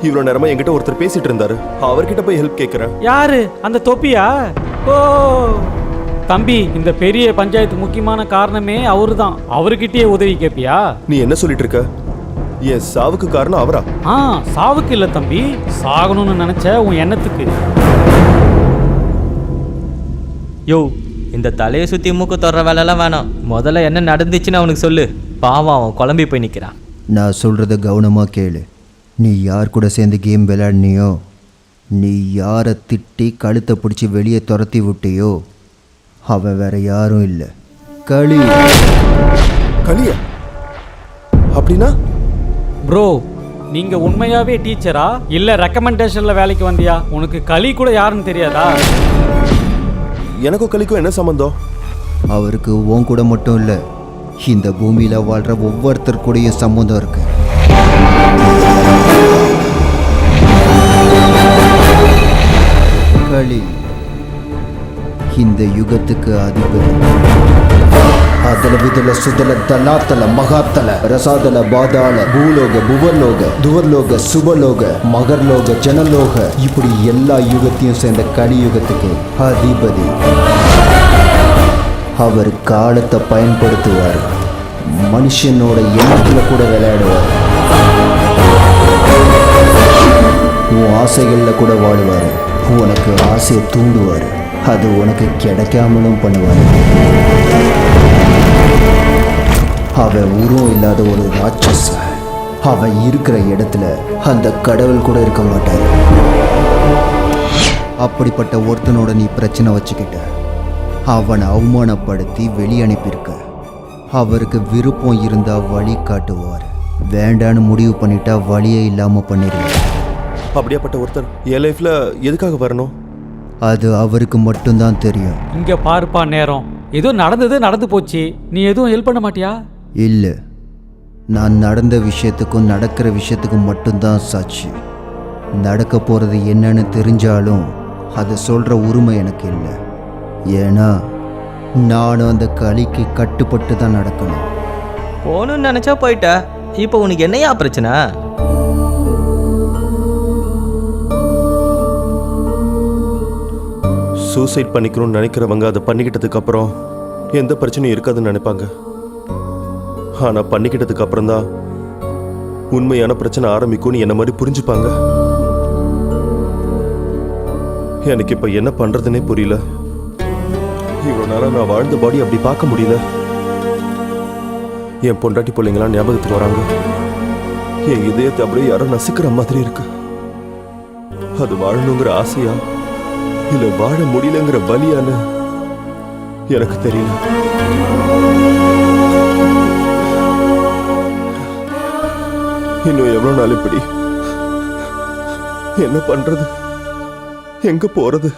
இவ்வளவு நேரமா என்கிட்ட ஒருத்தர் பேசிட்டு இருந்தாரு, அவர்கிட்ட போய் ஹெல்ப் கேட்கிறேன். யாரு? அந்த தொப்பியா? ஓ தம்பி, இந்த பெரிய பஞ்சாயத்து முக்கியமான காரணமே அவருதான். அவர்கிட்டயே உதவி கேட்பியா? நீ என்ன சொல்லிட்டு இருக்க? என் சாவுக்கு காரணம் அவரா? சாவுக்கு இல்ல தம்பி, சாகணும்னு நினைச்ச உன் எண்ணத்துக்கு. யோ, இந்த தலையை சுற்றி மூக்கு தொடர வேலைலாம் வேணாம். முதல்ல என்ன நடந்துச்சுன்னு அவனுக்கு சொல்லு. பாவம், அவன் குழம்பி போய் நிற்கிறான். நான் சொல்கிறத கவனமாக கேளு. நீ யார் கூட சேர்ந்து கேம் விளையாடினியோ, நீ யாரை திட்டி கழுத்தை பிடிச்சி வெளியே துரத்தி விட்டியோ, அவன் வேற யாரும் இல்லை, களி. களியா? அப்படின்னா? ப்ரோ, நீங்க உண்மையாவே டீச்சரா இல்ல ரெக்கமெண்டேஷன்ல வேலைக்கு வந்தியா? உனக்கு களி கூட யாருன்னு தெரியாதா? எனக்கும் களிக்கும் என்ன சம்பந்தம்? அவருக்கு உன் கூட மட்டும் இல்லை, இந்த பூமியில் வாழ்கிற ஒவ்வொருத்தர் கூடயும் சம்மந்தம் இருக்கு. களி இந்த யுகத்துக்கு அதிபதி. அதல விதல சுதல தலாத்தல மகாத்தல ரசாதல பாதாள பூலோக புவர்லோக துவர்லோக சுபலோக மகர்லோக ஜனலோக, இப்படி எல்லா யுகத்தையும் சேர்ந்த கலியுகத்துக்கு அதிபதி. அவர் காலத்தை பயன்படுத்துவார், மனுஷனோட எண்ணத்தில் கூட விளையாடுவார், உன் ஆசைகளில் கூட வாழ்வார், உனக்கு ஆசையை தூண்டுவார், அது உனக்கு கிடைக்காமலும் பண்ணுவார். அவன் உருவம் இல்லாத ஒரு ராட்சச. அவன் இருக்கிற இடத்துல அந்த கடவுள் கூட இருக்க மாட்டார். அப்படிப்பட்ட ஒருத்தனோட நீ பிரச்சனை வச்சுக்கிட்ட, அவனை அவமானப்படுத்தி வெளியே அனுப்பியிருக்க. அவருக்கு விருப்பம் இருந்தால் வழி காட்டுவார், வேண்டான்னு முடிவு பண்ணிட்டா வழியே இல்லாமல் பண்ணிடுவார். அப்படியாப்பட்ட ஒருத்தர் என் லைஃப்ல எதுக்காக வரணும்? அது அவருக்கு மட்டும்தான் தெரியும். இங்க பார்ப்பா நேரம், ஏதோ நடந்தது நடந்து போச்சு, நீ எதுவும் ஹெல்ப் பண்ண மாட்டியா? இல்லை, நான் நடந்த விஷயத்துக்கும் நடக்கிற விஷயத்துக்கும் மட்டும்தான் சாட்சி. நடக்க போகிறது என்னன்னு தெரிஞ்சாலும் அதை சொல்கிற உரிமை எனக்கு இல்லை. ஏன்னா நானும் அந்த களிக்கு கட்டுப்பட்டு தான் நடக்கணும். போகணும்னு நினச்சா போயிட்ட, இப்போ உனக்கு என்னையா பிரச்சனை? சூசைட் பண்ணிக்கணும்னு நினைக்கிறவங்க அதை பண்ணிக்கிட்டதுக்கு அப்புறம் எந்த பிரச்சனையும் இருக்காதுன்னு நினைப்பாங்க. ஆனால் பண்ணிக்கிட்டதுக்கு அப்புறம் தான் உண்மையான பிரச்சனை ஆரம்பிக்கும்னு என்ன மாதிரி புரிஞ்சுப்பாங்க. எனக்கு இப்போ என்ன பண்ணுறதுனே புரியல. இவ்வளோ நேரம் நான் வாழ்ந்த பாடி அப்படி பார்க்க முடியல. என் பொண்டாட்டி பிள்ளைங்களாம் ஞாபகத்துக்கு வராங்க. என் இதயத்தை அப்படியே யாரோ நசுக்கிற மாதிரி இருக்கு. அது வாழணுங்கிற ஆசையா இல்லை வாழ முடியலங்கிற பலியான்னு எனக்கு தெரியல. இன்னும் எவ்வளோ நாள் இப்படி? என்ன பண்றது? எங்க போறது?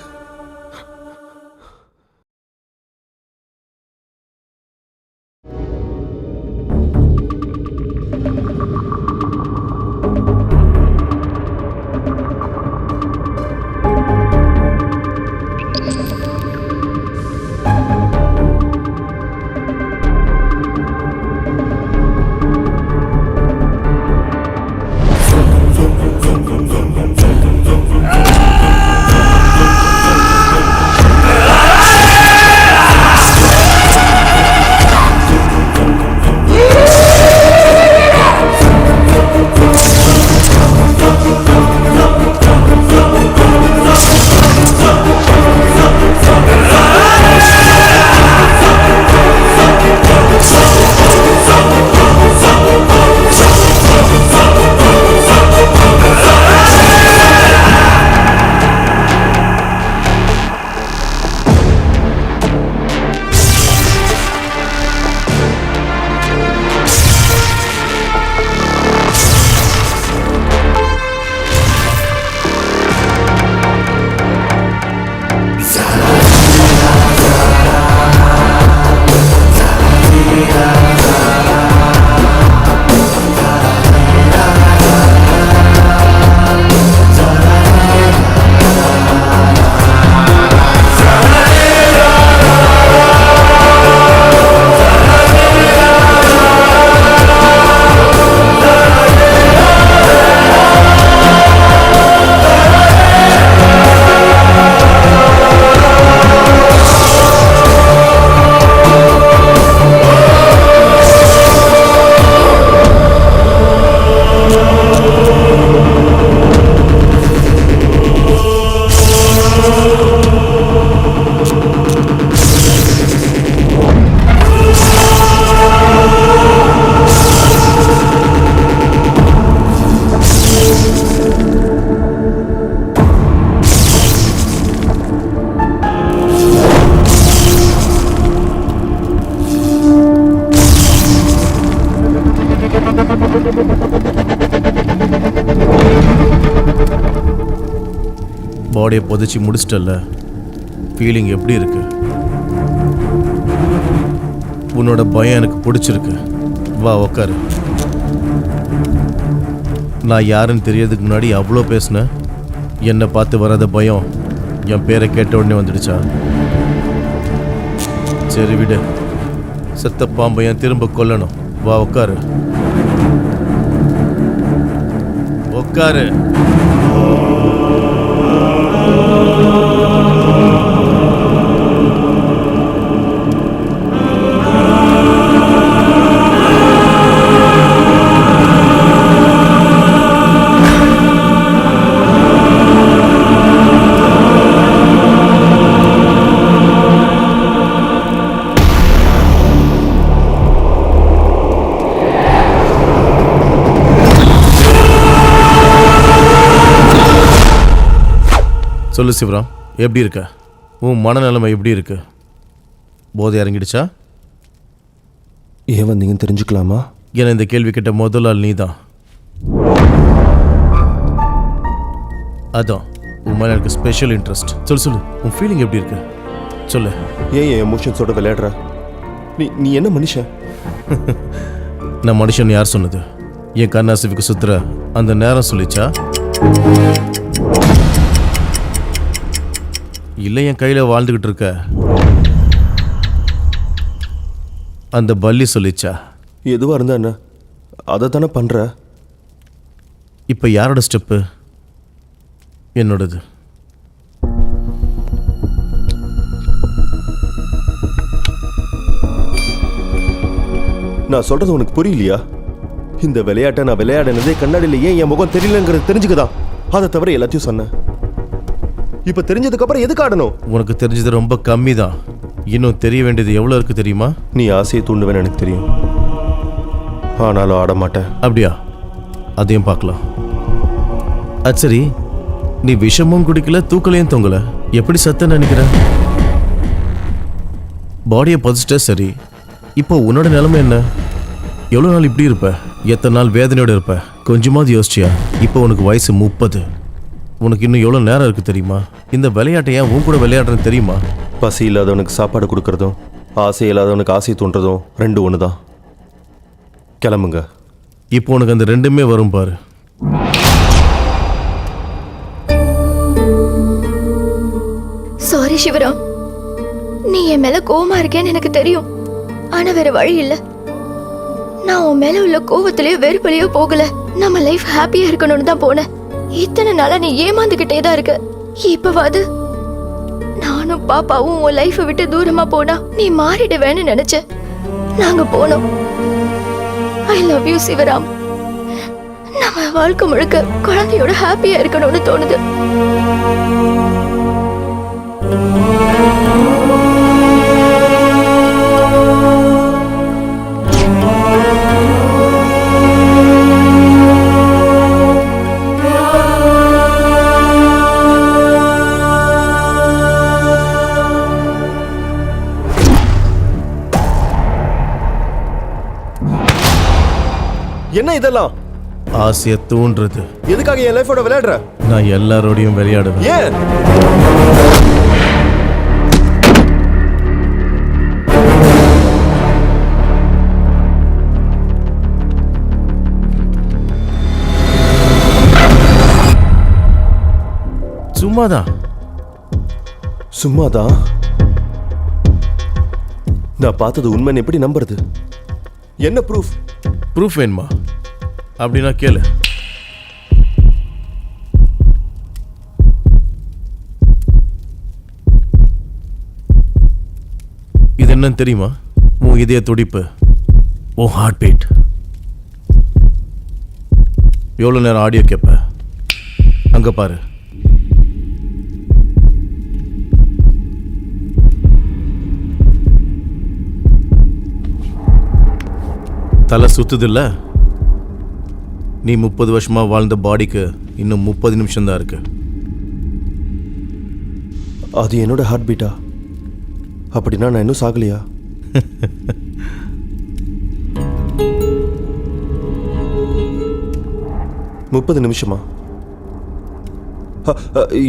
பாடியை புதைச்சி முடிச்சிட்டல்ல, ஃபீலிங் எப்படி இருக்கு? உன்னோட பயம் எனக்கு பிடிச்சிருக்கு. வா உக்காரு. நான் யாருன்னு தெரியறதுக்கு முன்னாடி அவ்வளோ பேசினேன். என்னை பார்த்து வராத பயம் என் பேரை கேட்ட உடனே வந்துடுச்சா? சரி விடு, செத்த பாம்பை ஏன் திரும்ப கொல்லணும்? வா உக்காரு. உக்காரு. சொல்லு சிவராம், எப்படி இருக்க? உன் மனநிலைமை எப்படி இருக்கு? போதை இறங்கிடுச்சா? ஏன் வந்தீங்கன்னு தெரிஞ்சுக்கலாமா? ஏன்னா இந்த கேள்வி கேட்ட முதல் ஆள் நீ தான். அதான் உன் மேலே எனக்கு ஸ்பெஷல் இன்ட்ரெஸ்ட். சொல்லு உன் ஃபீலிங் எப்படி இருக்கு? சொல்லு. ஏன் என் எமோஷன்ஸோட விளையாடுற? நீ என்ன மனுஷன்? நான் மனுஷன் யார் சொன்னது? என் கண்ணாசிவுக்கு சுத்துற அந்த நேரம் சொல்லிச்சா, இல்லை என் கையில வாழ்ந்துகிட்டு இருக்க அந்த பல்லி சொல்லிச்சா? எதுவா இருந்தா என்ன, அதை தானே பண்ற. இப்ப யாரோட ஸ்டெப்பு? என்னோடது. நான் சொல்றது உனக்கு புரியலையா? இந்த விளையாட்டை நான் விளையாடினதே கண்ணாடியில் ஏன் என் முகம் தெரியலங்கிறது தெரிஞ்சுக்கதான். அதை தவிர எல்லாத்தையும் சொன்னேன். இப்ப தெரிஞ்சதுக்கு அப்புறம் எதுக்கு ஆடணும்? உனக்கு தெரிஞ்சது ரொம்ப கம்மி தான். இன்னும் தெரிய வேண்டியது எவ்வளோ இருக்கு தெரியுமா? நீ ஆசையை தூண்டுவேன்னு எனக்கு தெரியும், ஆனாலும் ஆட மாட்டேன். அப்படியா? அதையும் பார்க்கலாம். அது சரி, நீ விஷமும் குடிக்கல, தூக்கலையும் தொங்கல, எப்படி சத்த நினைக்கிற? பாடியை பதிச்சிட்ட சரி, இப்போ உன்னோட நிலைமை என்ன? எவ்வளோ நாள் இப்படி இருப்ப? எத்தனை நாள் வேதனையோடு இருப்ப? கொஞ்சமாவது யோசிச்சியா? இப்போ உனக்கு வயசு 30. உனக்கு இன்னும் எவ்வளோ நேரம் இருக்கு தெரியுமா? இந்த விளையாட்டை ஏன் உன் கூட விளையாடுறேன்னு தெரியுமா? பசி இல்லாதவனுக்கு சாப்பாடு கொடுக்கறதும் ஆசை இல்லாதவனுக்கு ஆசை தோன்றதும் ரெண்டு ஒன்று தான். கிளம்புங்க. இப்போ உனக்கு அந்த ரெண்டுமே வரும் பாரு. சாரி சிவராம், நீ என் மேல கோவமா இருக்கேன்னு எனக்கு தெரியும். ஆனா வேற வழி இல்ல. நான் உன் மேல உள்ள கோவத்திலயோ வெறுப்பிலையோ போகல. நம்ம லைஃப் ஹாப்பியா இருக்கணும்னு தான் போனேன். இத்தனை நாளா நீ ஏமாந்துகிட்டே தான் இருக்க. இப்பவாது நானும் பாப்பாவும் உன் லைஃபை விட்டு தூரமா போனா நீ மாறிடுவேன்னு நினைச்ச. நாங்க போனோம். I love you Sivaram. நம்ம வாழ்க்கை முழுக்க குழந்தையோட ஹாப்பியா இருக்கணும்னு தோணுது. என்ன இதெல்லாம்? ஆசையை தூண்டுறது. எதுக்காக என் லைஃபோட விளையாடுற? நான் எல்லாரோடையும் விளையாடுவேன். ஏன்? சும்மாதான். சும்மாதான்? நான் பார்த்தது உண்மைன்னு எப்படி நம்புறது? என்ன ப்ரூஃப்? ப்ரூஃப் வேணுமா? அப்படின்னா கேளு. இது என்னன்னு தெரியுமா? உன் இதய துடிப்பு, உன் ஹார்ட் பீட். எவ்வளோ நேரம் ஆடியோ கேட்ப? அங்க பாரு. தலை சுத்துதில்ல? நீ 30 வருஷமா வாழ்ந்த பாடிக்கு இன்னும் 30 நிமிஷம் தான் இருக்கு. அது என்னோட ஹார்ட் பீட்டா? அப்படின்னா நான் இன்னும் சாகலையா? முப்பது நிமிஷமா?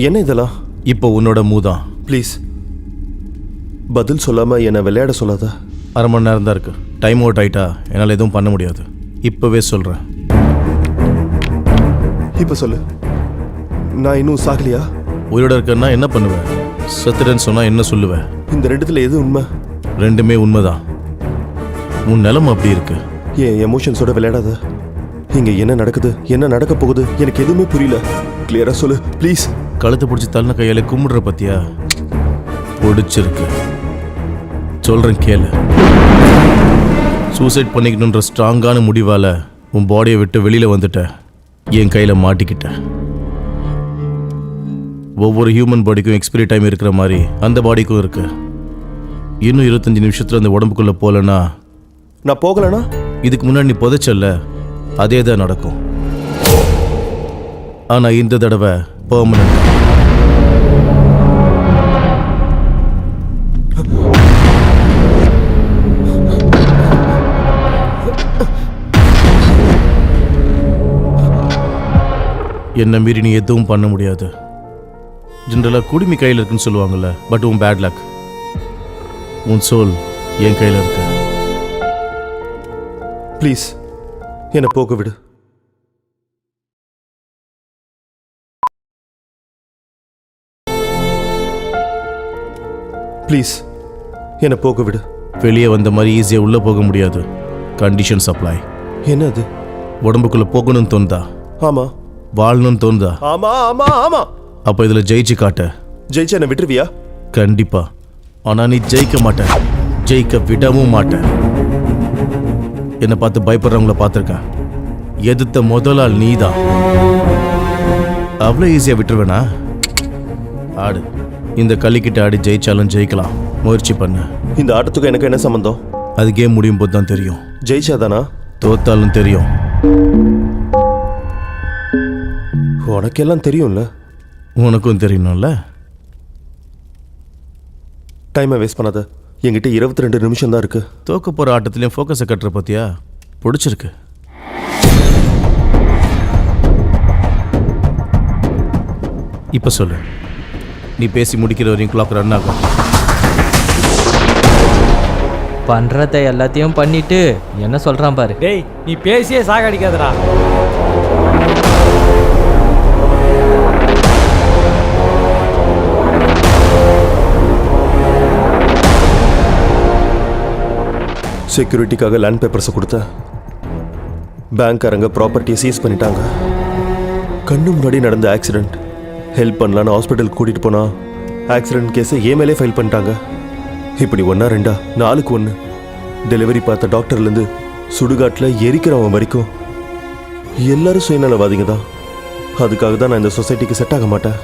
என்ன இதெல்லாம்? இப்போ உன்னோட மூதான். ப்ளீஸ் பதில் சொல்லாம என்னை விளையாட சொல்லாத. அரை மணி நேரம் தான் இருக்கு. டைம் அவுட் ஆயிட்டா என்னால் எதுவும் பண்ண முடியாது. இப்பவே சொல்றேன். இப்ப சொல்லு, நான் இன்னும் சாகலையா? உயிரோட இருக்கன்னா என்ன பண்ணுவேன்? செத்துறேன்னு சொன்னா என்ன சொல்லுவேன்? இந்த ரெண்டுத்துல எது உண்மை? ரெண்டுமே உண்மைதான். உன் நிலைமை அப்படி இருக்கு. என் எமோஷன்ஸோட விளையாடாத. இங்க என்ன நடக்குது, என்ன நடக்க போகுது, எனக்கு எதுவுமே புரியல. கிளியரா சொல்லு ப்ளீஸ். கழுத்தை பிடிச்சி தள்ளின கையால கும்பிடுற பத்தியா? பிடிச்சிருக்கு. சொல்றேன் கேளு. சூசைட் பண்ணிக்கணுன்ற ஸ்ட்ராங்கான முடிவால உன் பாடியை விட்டு வெளியில வந்துட்ட. என் கையில மாட்டிக்கிட்ட. ஒவ்வொரு ஹியூமன் பாடிக்கும் எக்ஸ்பிரி டைம் இருக்கிற மாதிரி அந்த பாடிக்கும் இருக்கு. இன்னும் 25 நிமிஷத்துல அந்த உடம்புக்குள்ள போலனா, நான் போகலனா இதுக்கு முன்னாடி நீ புதைச்சல்ல, அதே தான் நடக்கும். ஆனா இந்த தடவை பெர்மனன்ட். என்ன மீறி நீ எதுவும் பண்ண முடியாது. ஜென்ரலாக குடிமி கையில் இருக்குன்னு சொல்லுவாங்கல்ல, பட் உன் பேட் லக். உன் சோல் என் கையில் இருக்கு. ப்ளீஸ் என்னை போக விடு. ப்ளீஸ் என்னை போக விடு. வெளியே வந்த மாதிரி ஈஸியாக உள்ளே போக முடியாது. Condition supply. என்னது? உடம்புக்குள்ளே போகணும்னு தோணுதா? ஆமா. வாழணும்னு தோணுதா? ஆமா ஆமா ஆமா. அப்போ இதில் ஜெயிச்சு காட்ட. ஜெயிச்சு என்னை விட்டுருவியா? கண்டிப்பா. ஆனால் நீ ஜெயிக்க மாட்ட, ஜெயிக்க விடவும் மாட்ட. என்னை பார்த்து பயப்படுறவங்கள பார்த்துருக்கேன். எதிர்த்த முதல் ஆள் நீ தான். அவ்வளோ ஈஸியாக விட்டுருவேனா? ஆடு. இந்த களிக்கிட்ட ஆடி ஜெயிச்சாலும் ஜெயிக்கலாம். முயற்சி பண்ண. இந்த ஆட்டத்துக்கு எனக்கு என்ன சம்பந்தம்? அது கேம் முடியும் போது தான் தெரியும். ஜெயிச்சாதானா? தோத்தாலும் தெரியும். உனக்கெல்லாம் தெரியும்ல. உனக்கும் தெரியணும்ல. டைமை வேஸ்ட் பண்ணாத. என்கிட்ட 22 நிமிஷம் தான் இருக்கு. தோக்க போகிற ஆட்டத்துலேயும் ஃபோக்கஸை கட்டுற பற்றியா? பிடிச்சிருக்கு. இப்போ சொல்லு. நீ பேசி முடிக்கிற வரையும் கிளாக் ரன் ஆகும். பண்றத எல்லாத்தையும் பண்ணிட்டு என்ன சொல்றான் பாரு. டேய் நீ பேசியே சாகடிக்காதடா. செக்யூரிட்டிக்காக லேண்ட் பேப்பர்ஸை கொடுத்த பேங்க்காரங்க ப்ராப்பர்ட்டியை சீஸ் பண்ணிட்டாங்க. கண்ணு முன்னாடி நடந்த ஆக்சிடென்ட். ஹெல்ப் பண்ணலான்னு ஹாஸ்பிட்டலுக்கு கூட்டிகிட்டு போனா ஆக்சிடென்ட் கேஸை மேலே ஃபைல் பண்ணிட்டாங்க. இப்படி 1 2 4க்கு 1. டெலிவரி பார்த்த டாக்டர்லேருந்து சுடுகாட்டில் எரிக்கிறவன் வரைக்கும் எல்லாரும் சுயநலவாதிங்க தான். அதுக்காக தான் நான் இந்த சொசைட்டிக்கு செட் ஆக மாட்டேன்.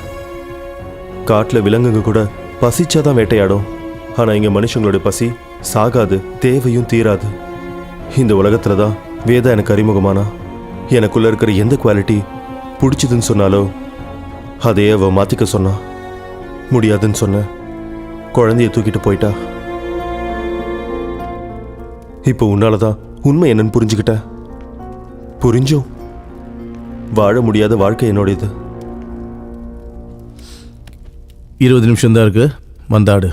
காட்டில் விலங்குங்க கூட பசிச்சாதான் வேட்டையாடும். ஆனால் இங்கே மனுஷங்களோட பசி சாகாது, தேவையும் தீராது. இந்த உலகத்தில் தான் வேதா எனக்கு அறிமுகமானா. எனக்குள்ளே இருக்கிற எந்த குவாலிட்டி பிடிச்சதுன்னு சொன்னாலோ அதையே அவ மாற்றிக்க சொன்னா. முடியாதுன்னு சொன்ன. குழந்தைய தூக்கிட்டு போயிட்டா. இப்போ உன்னால தான் உண்மை என்னன்னு புரிஞ்சுக்கிட்டேன். புரிஞ்சும் வாழ முடியாத வாழ்க்கை என்னோடையது. 20 நிமிஷம் தான் இருக்கு. வந்தாடு.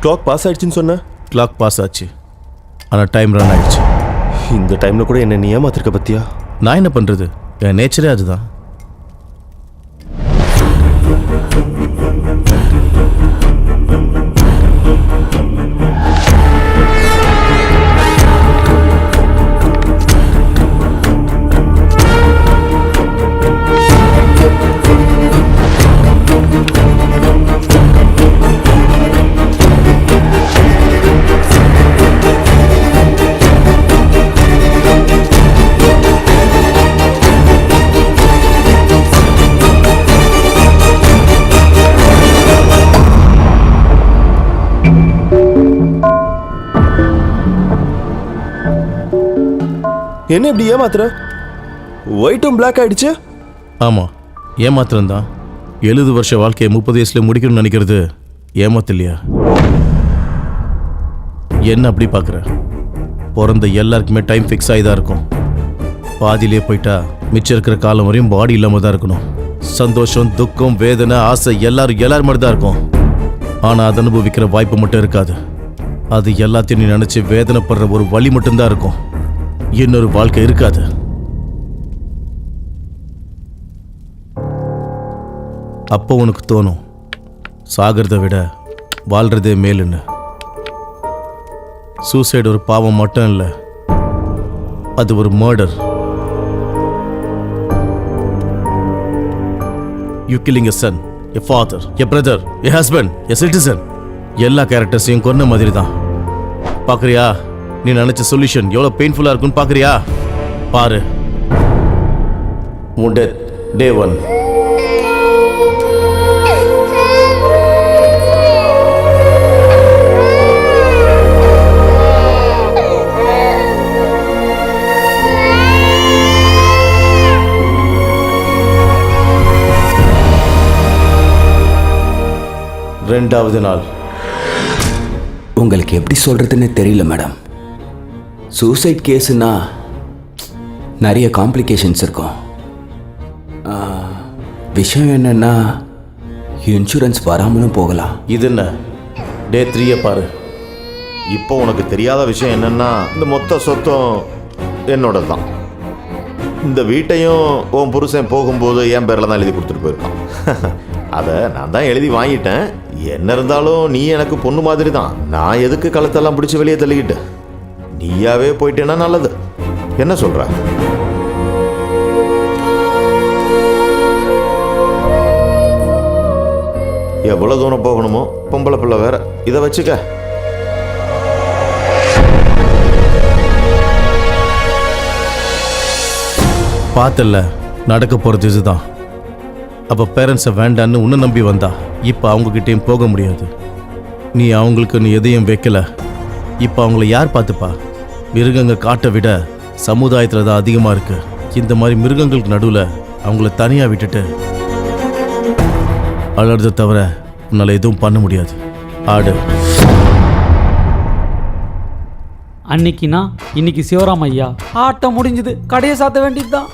கிளாக் பாஸ் ஆயிடுச்சுன்னு சொன்ன. கிளாக் பாஸ் ஆச்சு, ஆனால் டைம் ரன் ஆயிடுச்சு. இந்த டைமில் கூட என்ன நீ ஏமாத்திருக்க பத்தியா? நான் என்ன பண்ணுறது? என் நேச்சரே அதுதான். என்ன இப்படி ஏமாத்துற? ஒயிட்டும் பிளாக் ஆயிடுச்சு. ஆமாம், ஏமாத்திரம் தான். 70 வருஷ வாழ்க்கையை 30 வயசுல முடிக்கணும்னு நினைக்கிறது ஏமாத்து இல்லையா? என்ன அப்படி பார்க்குற? பிறந்த எல்லாருக்குமே டைம் ஃபிக்ஸ் ஆகி தான் இருக்கும். பாதியிலே போயிட்டா மிச்சம் இருக்கிற காலம் வரையும் பாடி இல்லாமல் தான் இருக்கணும். சந்தோஷம், துக்கம், வேதனை, ஆசை எல்லாரும் மாதிரி தான் இருக்கும். ஆனால் அதை அனுபவிக்கிற வாய்ப்பு மட்டும் இருக்காது. அது எல்லாத்தையும் நீ நினச்சி வேதனைப்படுற ஒரு வழி மட்டும்தான் இருக்கும். இன்னொரு வாழ்க்கை இருக்காது. அப்போ உனக்கு தோணும் சாகிறத விட வாழ்றதே மேலுன்னு. சூசைடு ஒரு பாவம் மட்டும் இல்லை, அது ஒரு murder. You killing a Sun, a father, a brother, a husband, a citizen. எல்லா கேரக்டர்ஸையும் கொன்ன மாதிரி தான். பார்க்குறியா? நீ நினைச்ச சொல்யூஷன் எவ்வளோ பெயின்ஃபுல்லாக இருக்குன்னு பார்க்குறியா? பாரு. உன் டெத் டே 1. ரெண்டாவது நாள். உங்களுக்கு எப்படி சொல்கிறதுன்னு தெரியல மேடம். சூசைட் கேஸுன்னா நிறைய காம்ப்ளிகேஷன்ஸ் இருக்கும். விஷயம் என்னென்னா இன்சூரன்ஸ் வராமலும் போகலாம். இது என்ன டே 3 பாரு. இப்போ உனக்கு தெரியாத விஷயம் என்னன்னா இந்த மொத்த சொத்தும் என்னோட தான். இந்த வீட்டையும் உன் புருஷன் போகும்போது என் பேரில் தான் எழுதி கொடுத்துட்டு போயிருக்கான். அதை நான் தான் எழுதி வாங்கிட்டேன். என்ன இருந்தாலும் நீ எனக்கு பொண்ணு மாதிரி தான். நான் எதுக்கு களத்தெல்லாம் பிடிச்சி வெளியே தள்ளிக்கிட்டு நீயாவே போயிட்டேன்னா நல்லது. என்ன சொல்ற? எவ்வளவு தூரம் போகணுமோ, பொம்பளை பிள்ளை வேற, இதை வச்சுக்க. பார்த்தல நடக்க போகிறது இதுதான். அப்போ பேரண்ட்ஸை வேண்டான்னு உன்னை நம்பி வந்தா இப்போ அவங்கக்கிட்டேயும் போக முடியாது. நீ அவங்களுக்கு நீ எதையும் வைக்கல. இப்போ அவங்கள யார் பார்த்துப்பா? மிருகங்க காட்டை விட சமுதாயத்தில் தான் அதிகமாக இருக்கு. இந்த மாதிரி மிருகங்களுக்கு நடுவில் அவங்கள தனியாக விட்டுட்டு அலறதை தவிர உன்னால் எதுவும் பண்ண முடியாது. ஆடு. அன்னைக்குனா இன்னைக்கு சிவராம் ஐயா ஆட்டம் முடிஞ்சது, கடையை சாத்த வேண்டியதுதான்.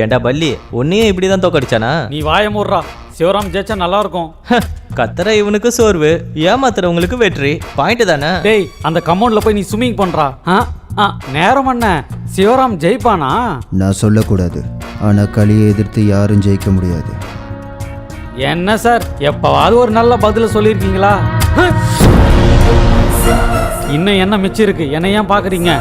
ஏண்டா பள்ளி, உன்னையும் இப்படி தான் தோக்கடிச்சானா? நீ வாய மூடுறா. சிவராம் ஜெயிச்சா நல்லா இருக்கும். கத்துற இவனுக்கு சோர்வு, ஏமாத்துறவங்களுக்கு வெற்றி. பாயிண்ட் தானே? டேய், அந்த கம்பவுண்ட்ல போய் நீ ஸ்விம்மிங் பண்றா. நேரம் என்ன, சிவராம் ஜெயிப்பானா? நான் சொல்லக்கூடாது, ஆனால் களியை எதிர்த்து யாரும் ஜெயிக்க முடியாது. என்ன சார், எப்பவாவது ஒரு நல்ல பதில சொல்லியிருக்கீங்களா? இன்னும் என்ன மிச்சம் இருக்கு? என்ன ஏன் பாக்குறீங்க?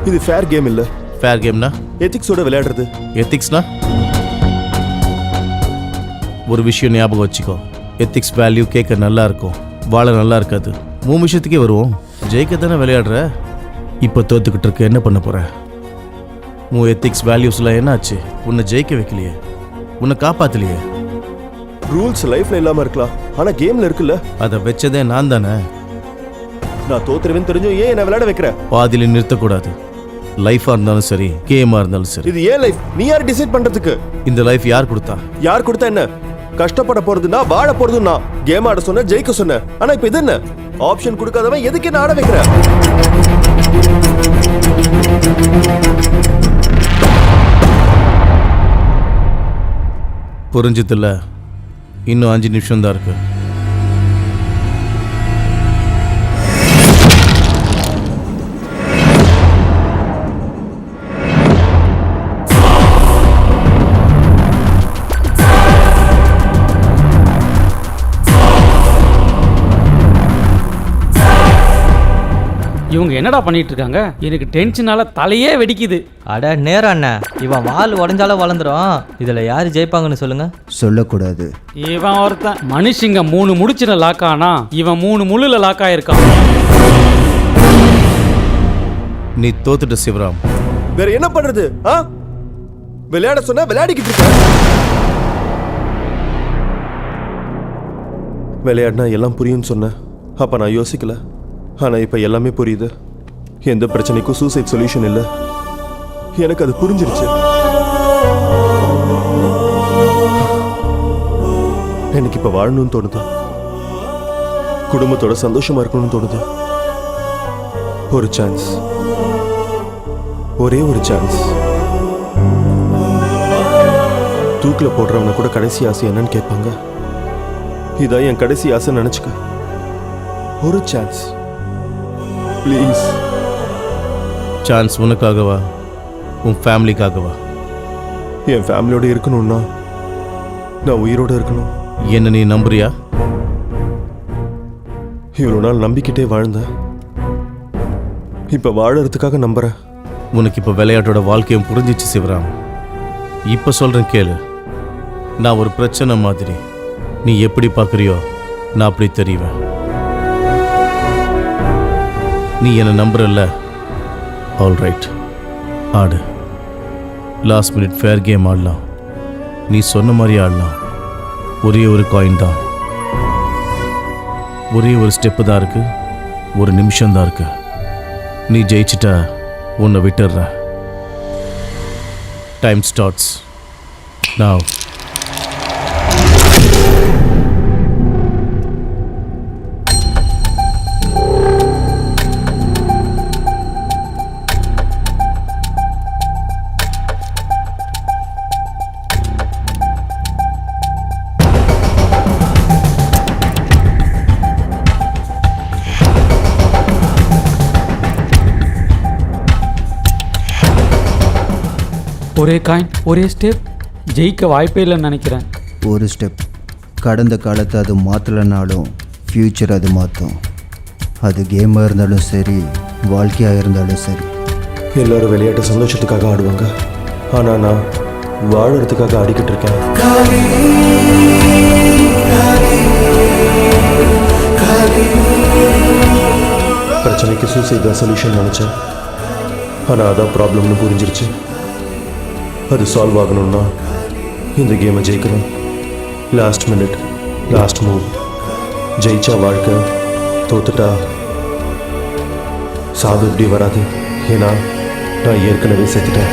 இது ஃபேர் கேம் இல்ல. ஃபேர் கேம்னா எத்திக்ஸோட விளையாடுறது. எத்திக்ஸ்னா ஒரு விஷயம் ஞாபகம் வச்சுக்கோ. எத்திக்ஸ் வேல்யூ கேட்க நல்லா இருக்கும், வாழ நல்லா இருக்காது. 3 விஷயத்துக்கே வருவோம். ஜெயிக்க தானே விளையாடுற. இப்போ தோத்துக்கிட்டு இருக்க, என்ன பண்ண போற? உன் எத்திக்ஸ் வேல்யூஸ்லாம் என்னாச்சு? உன்னை ஜெயிக்க வைக்கலையே, உன்னை காப்பாத்தலையே. ரூல்ஸ் லைஃப்ல இல்லாம இருக்கலாம், ஆனா கேம்ல இருக்குல்ல. அதை வச்சதே நான் தானே. நான் தோத்துருவேன்னு தெரிஞ்சும் ஏன் என்ன விளையாட வைக்கிற? பாதியில நிறுத்தக்கூடாது. லைஃபா இருந்தாலும் சரி, கேமா இருந்தாலும் சரி. இது ஏன் லைஃப்? நீ யார் டிசைட் பண்றதுக்கு? இந்த லைஃப் யார் கொடுத்தா? யார் கொடுத்தா என்ன? கஷ்டப்பட போறதுன்னா வாழ போறதுன்னா. கேம் ஆட சொன்ன, ஜெயிக்க சொன்ன. ஆனா இப்ப இது என்ன? ஆப்ஷன் கொடுக்காதவன் எதுக்கு என்ன ஆட வைக்கிற? புரிஞ்சதில்ல. இன்னும் 5 நிமிஷம் தான் இருக்கு. இவங்க என்னடா பண்ணிட்டு இருக்காங்க? எனக்கு டென்ஷனால தலையே வெடிக்குது. அட நேரம் அண்ணா, இவன் வால் உடஞ்சாலும் வளர்ந்துரும். இதுல யாரு ஜெயிப்பாங்கன்னு சொல்லுங்க. சொல்லக்கூடாது. இவன் ஒருத்தன் மனுஷங்க 3 முடிச்சுல லாக் ஆனா, இவன் 3 முள்ளுல லாக் ஆயிருக்கான். நீ தோத்துட்ட சிவராம். வேற என்ன பண்றது? விளையாட சொன்னா விளையாடிக்கிட்டு இருக்க. விளையாடினா எல்லாம் புரியும்னு சொன்ன. அப்ப நான் யோசிக்கல. ஆனா இப்ப எல்லாமே புரியுது. எந்த பிரச்சனைக்கும் சூசைட் சொல்யூஷன் இல்ல. எனக்கு அது புரிஞ்சிருச்சு. எனக்கு இப்ப வாழணும்னு தோணுது. குடும்பத்தோட சந்தோஷமா இருக்கணும்னு தோணுது. ஒரு சான்ஸ், ஒரே ஒரு சான்ஸ். தூக்கில போடுறவன கூட கடைசி ஆசை என்னன்னு கேட்பாங்க. இதான் என் கடைசி ஆசை நினைச்சுக்க. ஒரு சான்ஸ் ப்ளீஸ். சான்ஸ் உனக்காகவா, உன் ஃபேமிலிக்காகவா? என் ஃபேமிலியோட இருக்கணும்னா நான் உயிரோட இருக்கணும். என்ன நீ நம்புறியா? இவ்வளோ நாள் நம்பிக்கிட்டே வாழ்ந்தேன். இப்ப வாழறதுக்காக நம்புறேன். உனக்கு இப்போ விளையாட்டோட வாழ்க்கையும் புரிஞ்சிச்சு சிவராம். இப்போ சொல்கிறேன் கேளு. நான் ஒரு பிரச்சனை மாதிரி. நீ எப்படி பார்க்குறியோ நான் அப்படி தெரிவேன். நீ என்னை நம்புறல்ல? ஆல் ரைட், ஆடு. லாஸ்ட் மினிட் ஃபேர் கேம் ஆடலாம். நீ சொன்ன மாதிரி ஆடலாம். ஒரே ஒரு காயின் தான், ஒரே ஒரு ஸ்டெப்பு தான் இருக்கு, ஒரு நிமிஷம் தான் இருக்கு. நீ ஜெயிச்சிட்டா உன்னை விட்டுடுற. Time starts now. ஒரே காயின் ஒரே ஸ்டெப், ஜெயிக்க வாய்ப்பே இல்லைன்னு நினைக்கிறேன். ஒரு ஸ்டெப். கடந்த காலத்தை அது மாற்றலைனாலும் ஃப்யூச்சர் அது மாற்றும். அது கேமாக இருந்தாலும் சரி, வாழ்க்கையாக இருந்தாலும் சரி. எல்லாரும் விளையாட்டு சந்தோஷத்துக்காக ஆடுவாங்க, ஆனால் நான் வாழறதுக்காக ஆடிக்கிட்டு இருக்கேன். பிரச்சனைக்கு சூசைட் தான் சொல்யூஷன் நினச்சேன், ஆனால் அதான் ப்ராப்ளம்னு புரிஞ்சிருச்சு. அது சால்வ் ஆகணும்னா இந்த கேமை ஜெயிக்கணும். Last minute, last move. ஜெயிச்சா வாழ்க்கை, தோத்துட்டா சாவு இப்படி வராது. ஏன்னா நான் ஏற்கனவே செத்துட்டேன்.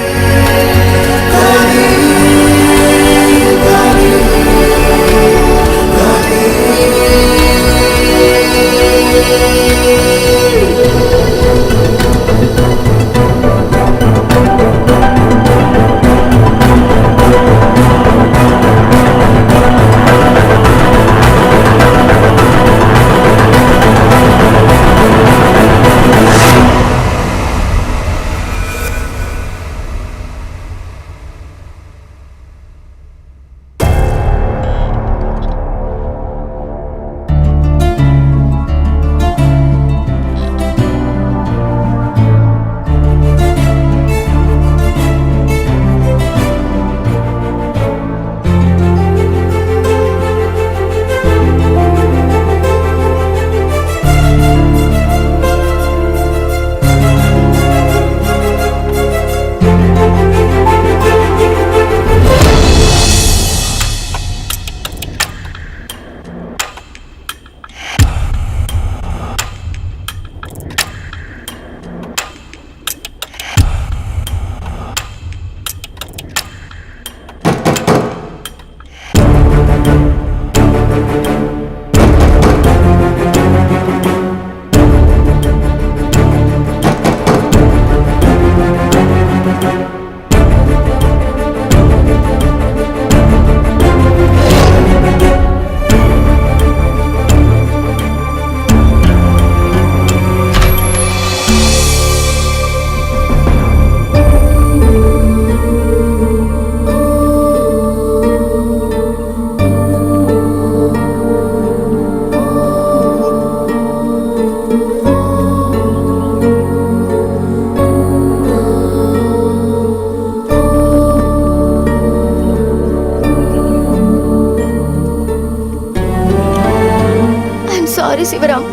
சாரி சிவராம்,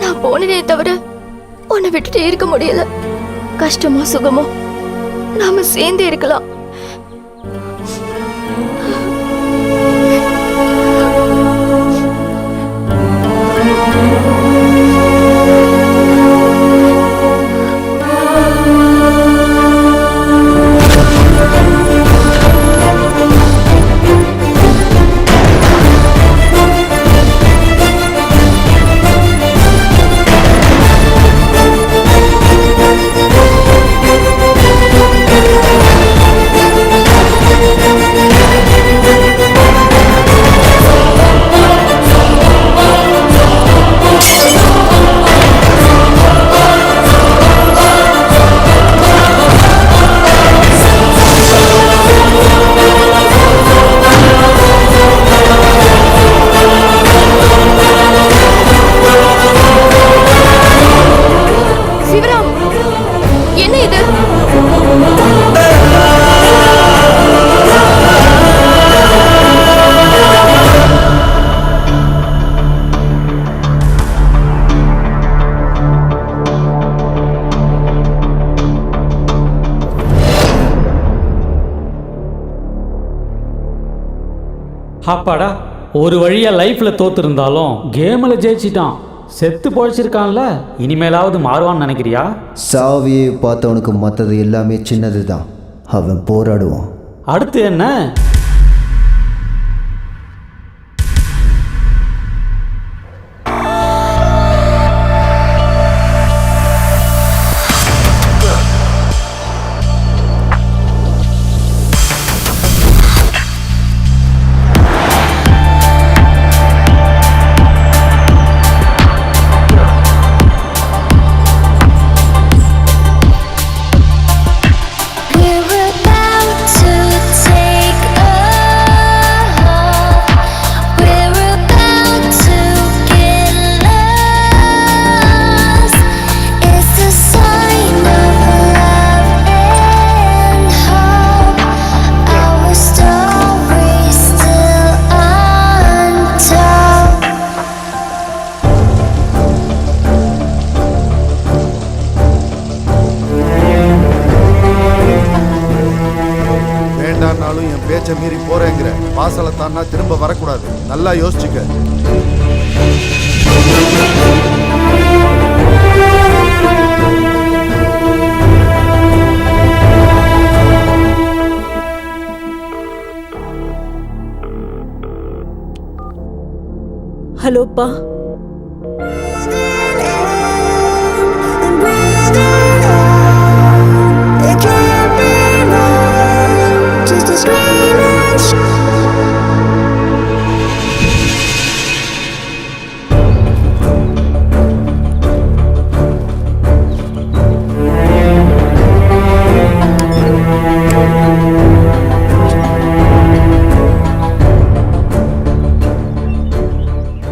நான் போனதே தவிர உன்னை விட்டுட்டே இருக்க முடியல. கஷ்டமோ சுகமோ நாம சேர்ந்தே இருக்கலாம். அப்பாடா, ஒரு வழியா லைஃப்ல தோத்துருந்தாலும் கேம்ல ஜெயிச்சிட்டான். செத்து பொழைச்சிருக்கான்ல, இனிமேலாவது மாறுவான்னு நினைக்கிறியா? சாவியை பார்த்தவனுக்கு மற்றது எல்லாமே சின்னது தான். அவன் போராடுவான். அடுத்து என்ன? We're about போனாலும் என் பேச்சை மீறி போறேங்கிற. வாசலை தான்னா திரும்ப வரக்கூடாது. நல்லா யோசிச்சுக்க. ஹலோப்பா.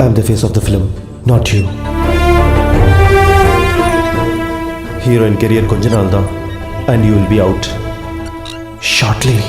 I'm the face of the film, not you. Heroine career கொஞ்ச நாள் தான் and you will be out shortly.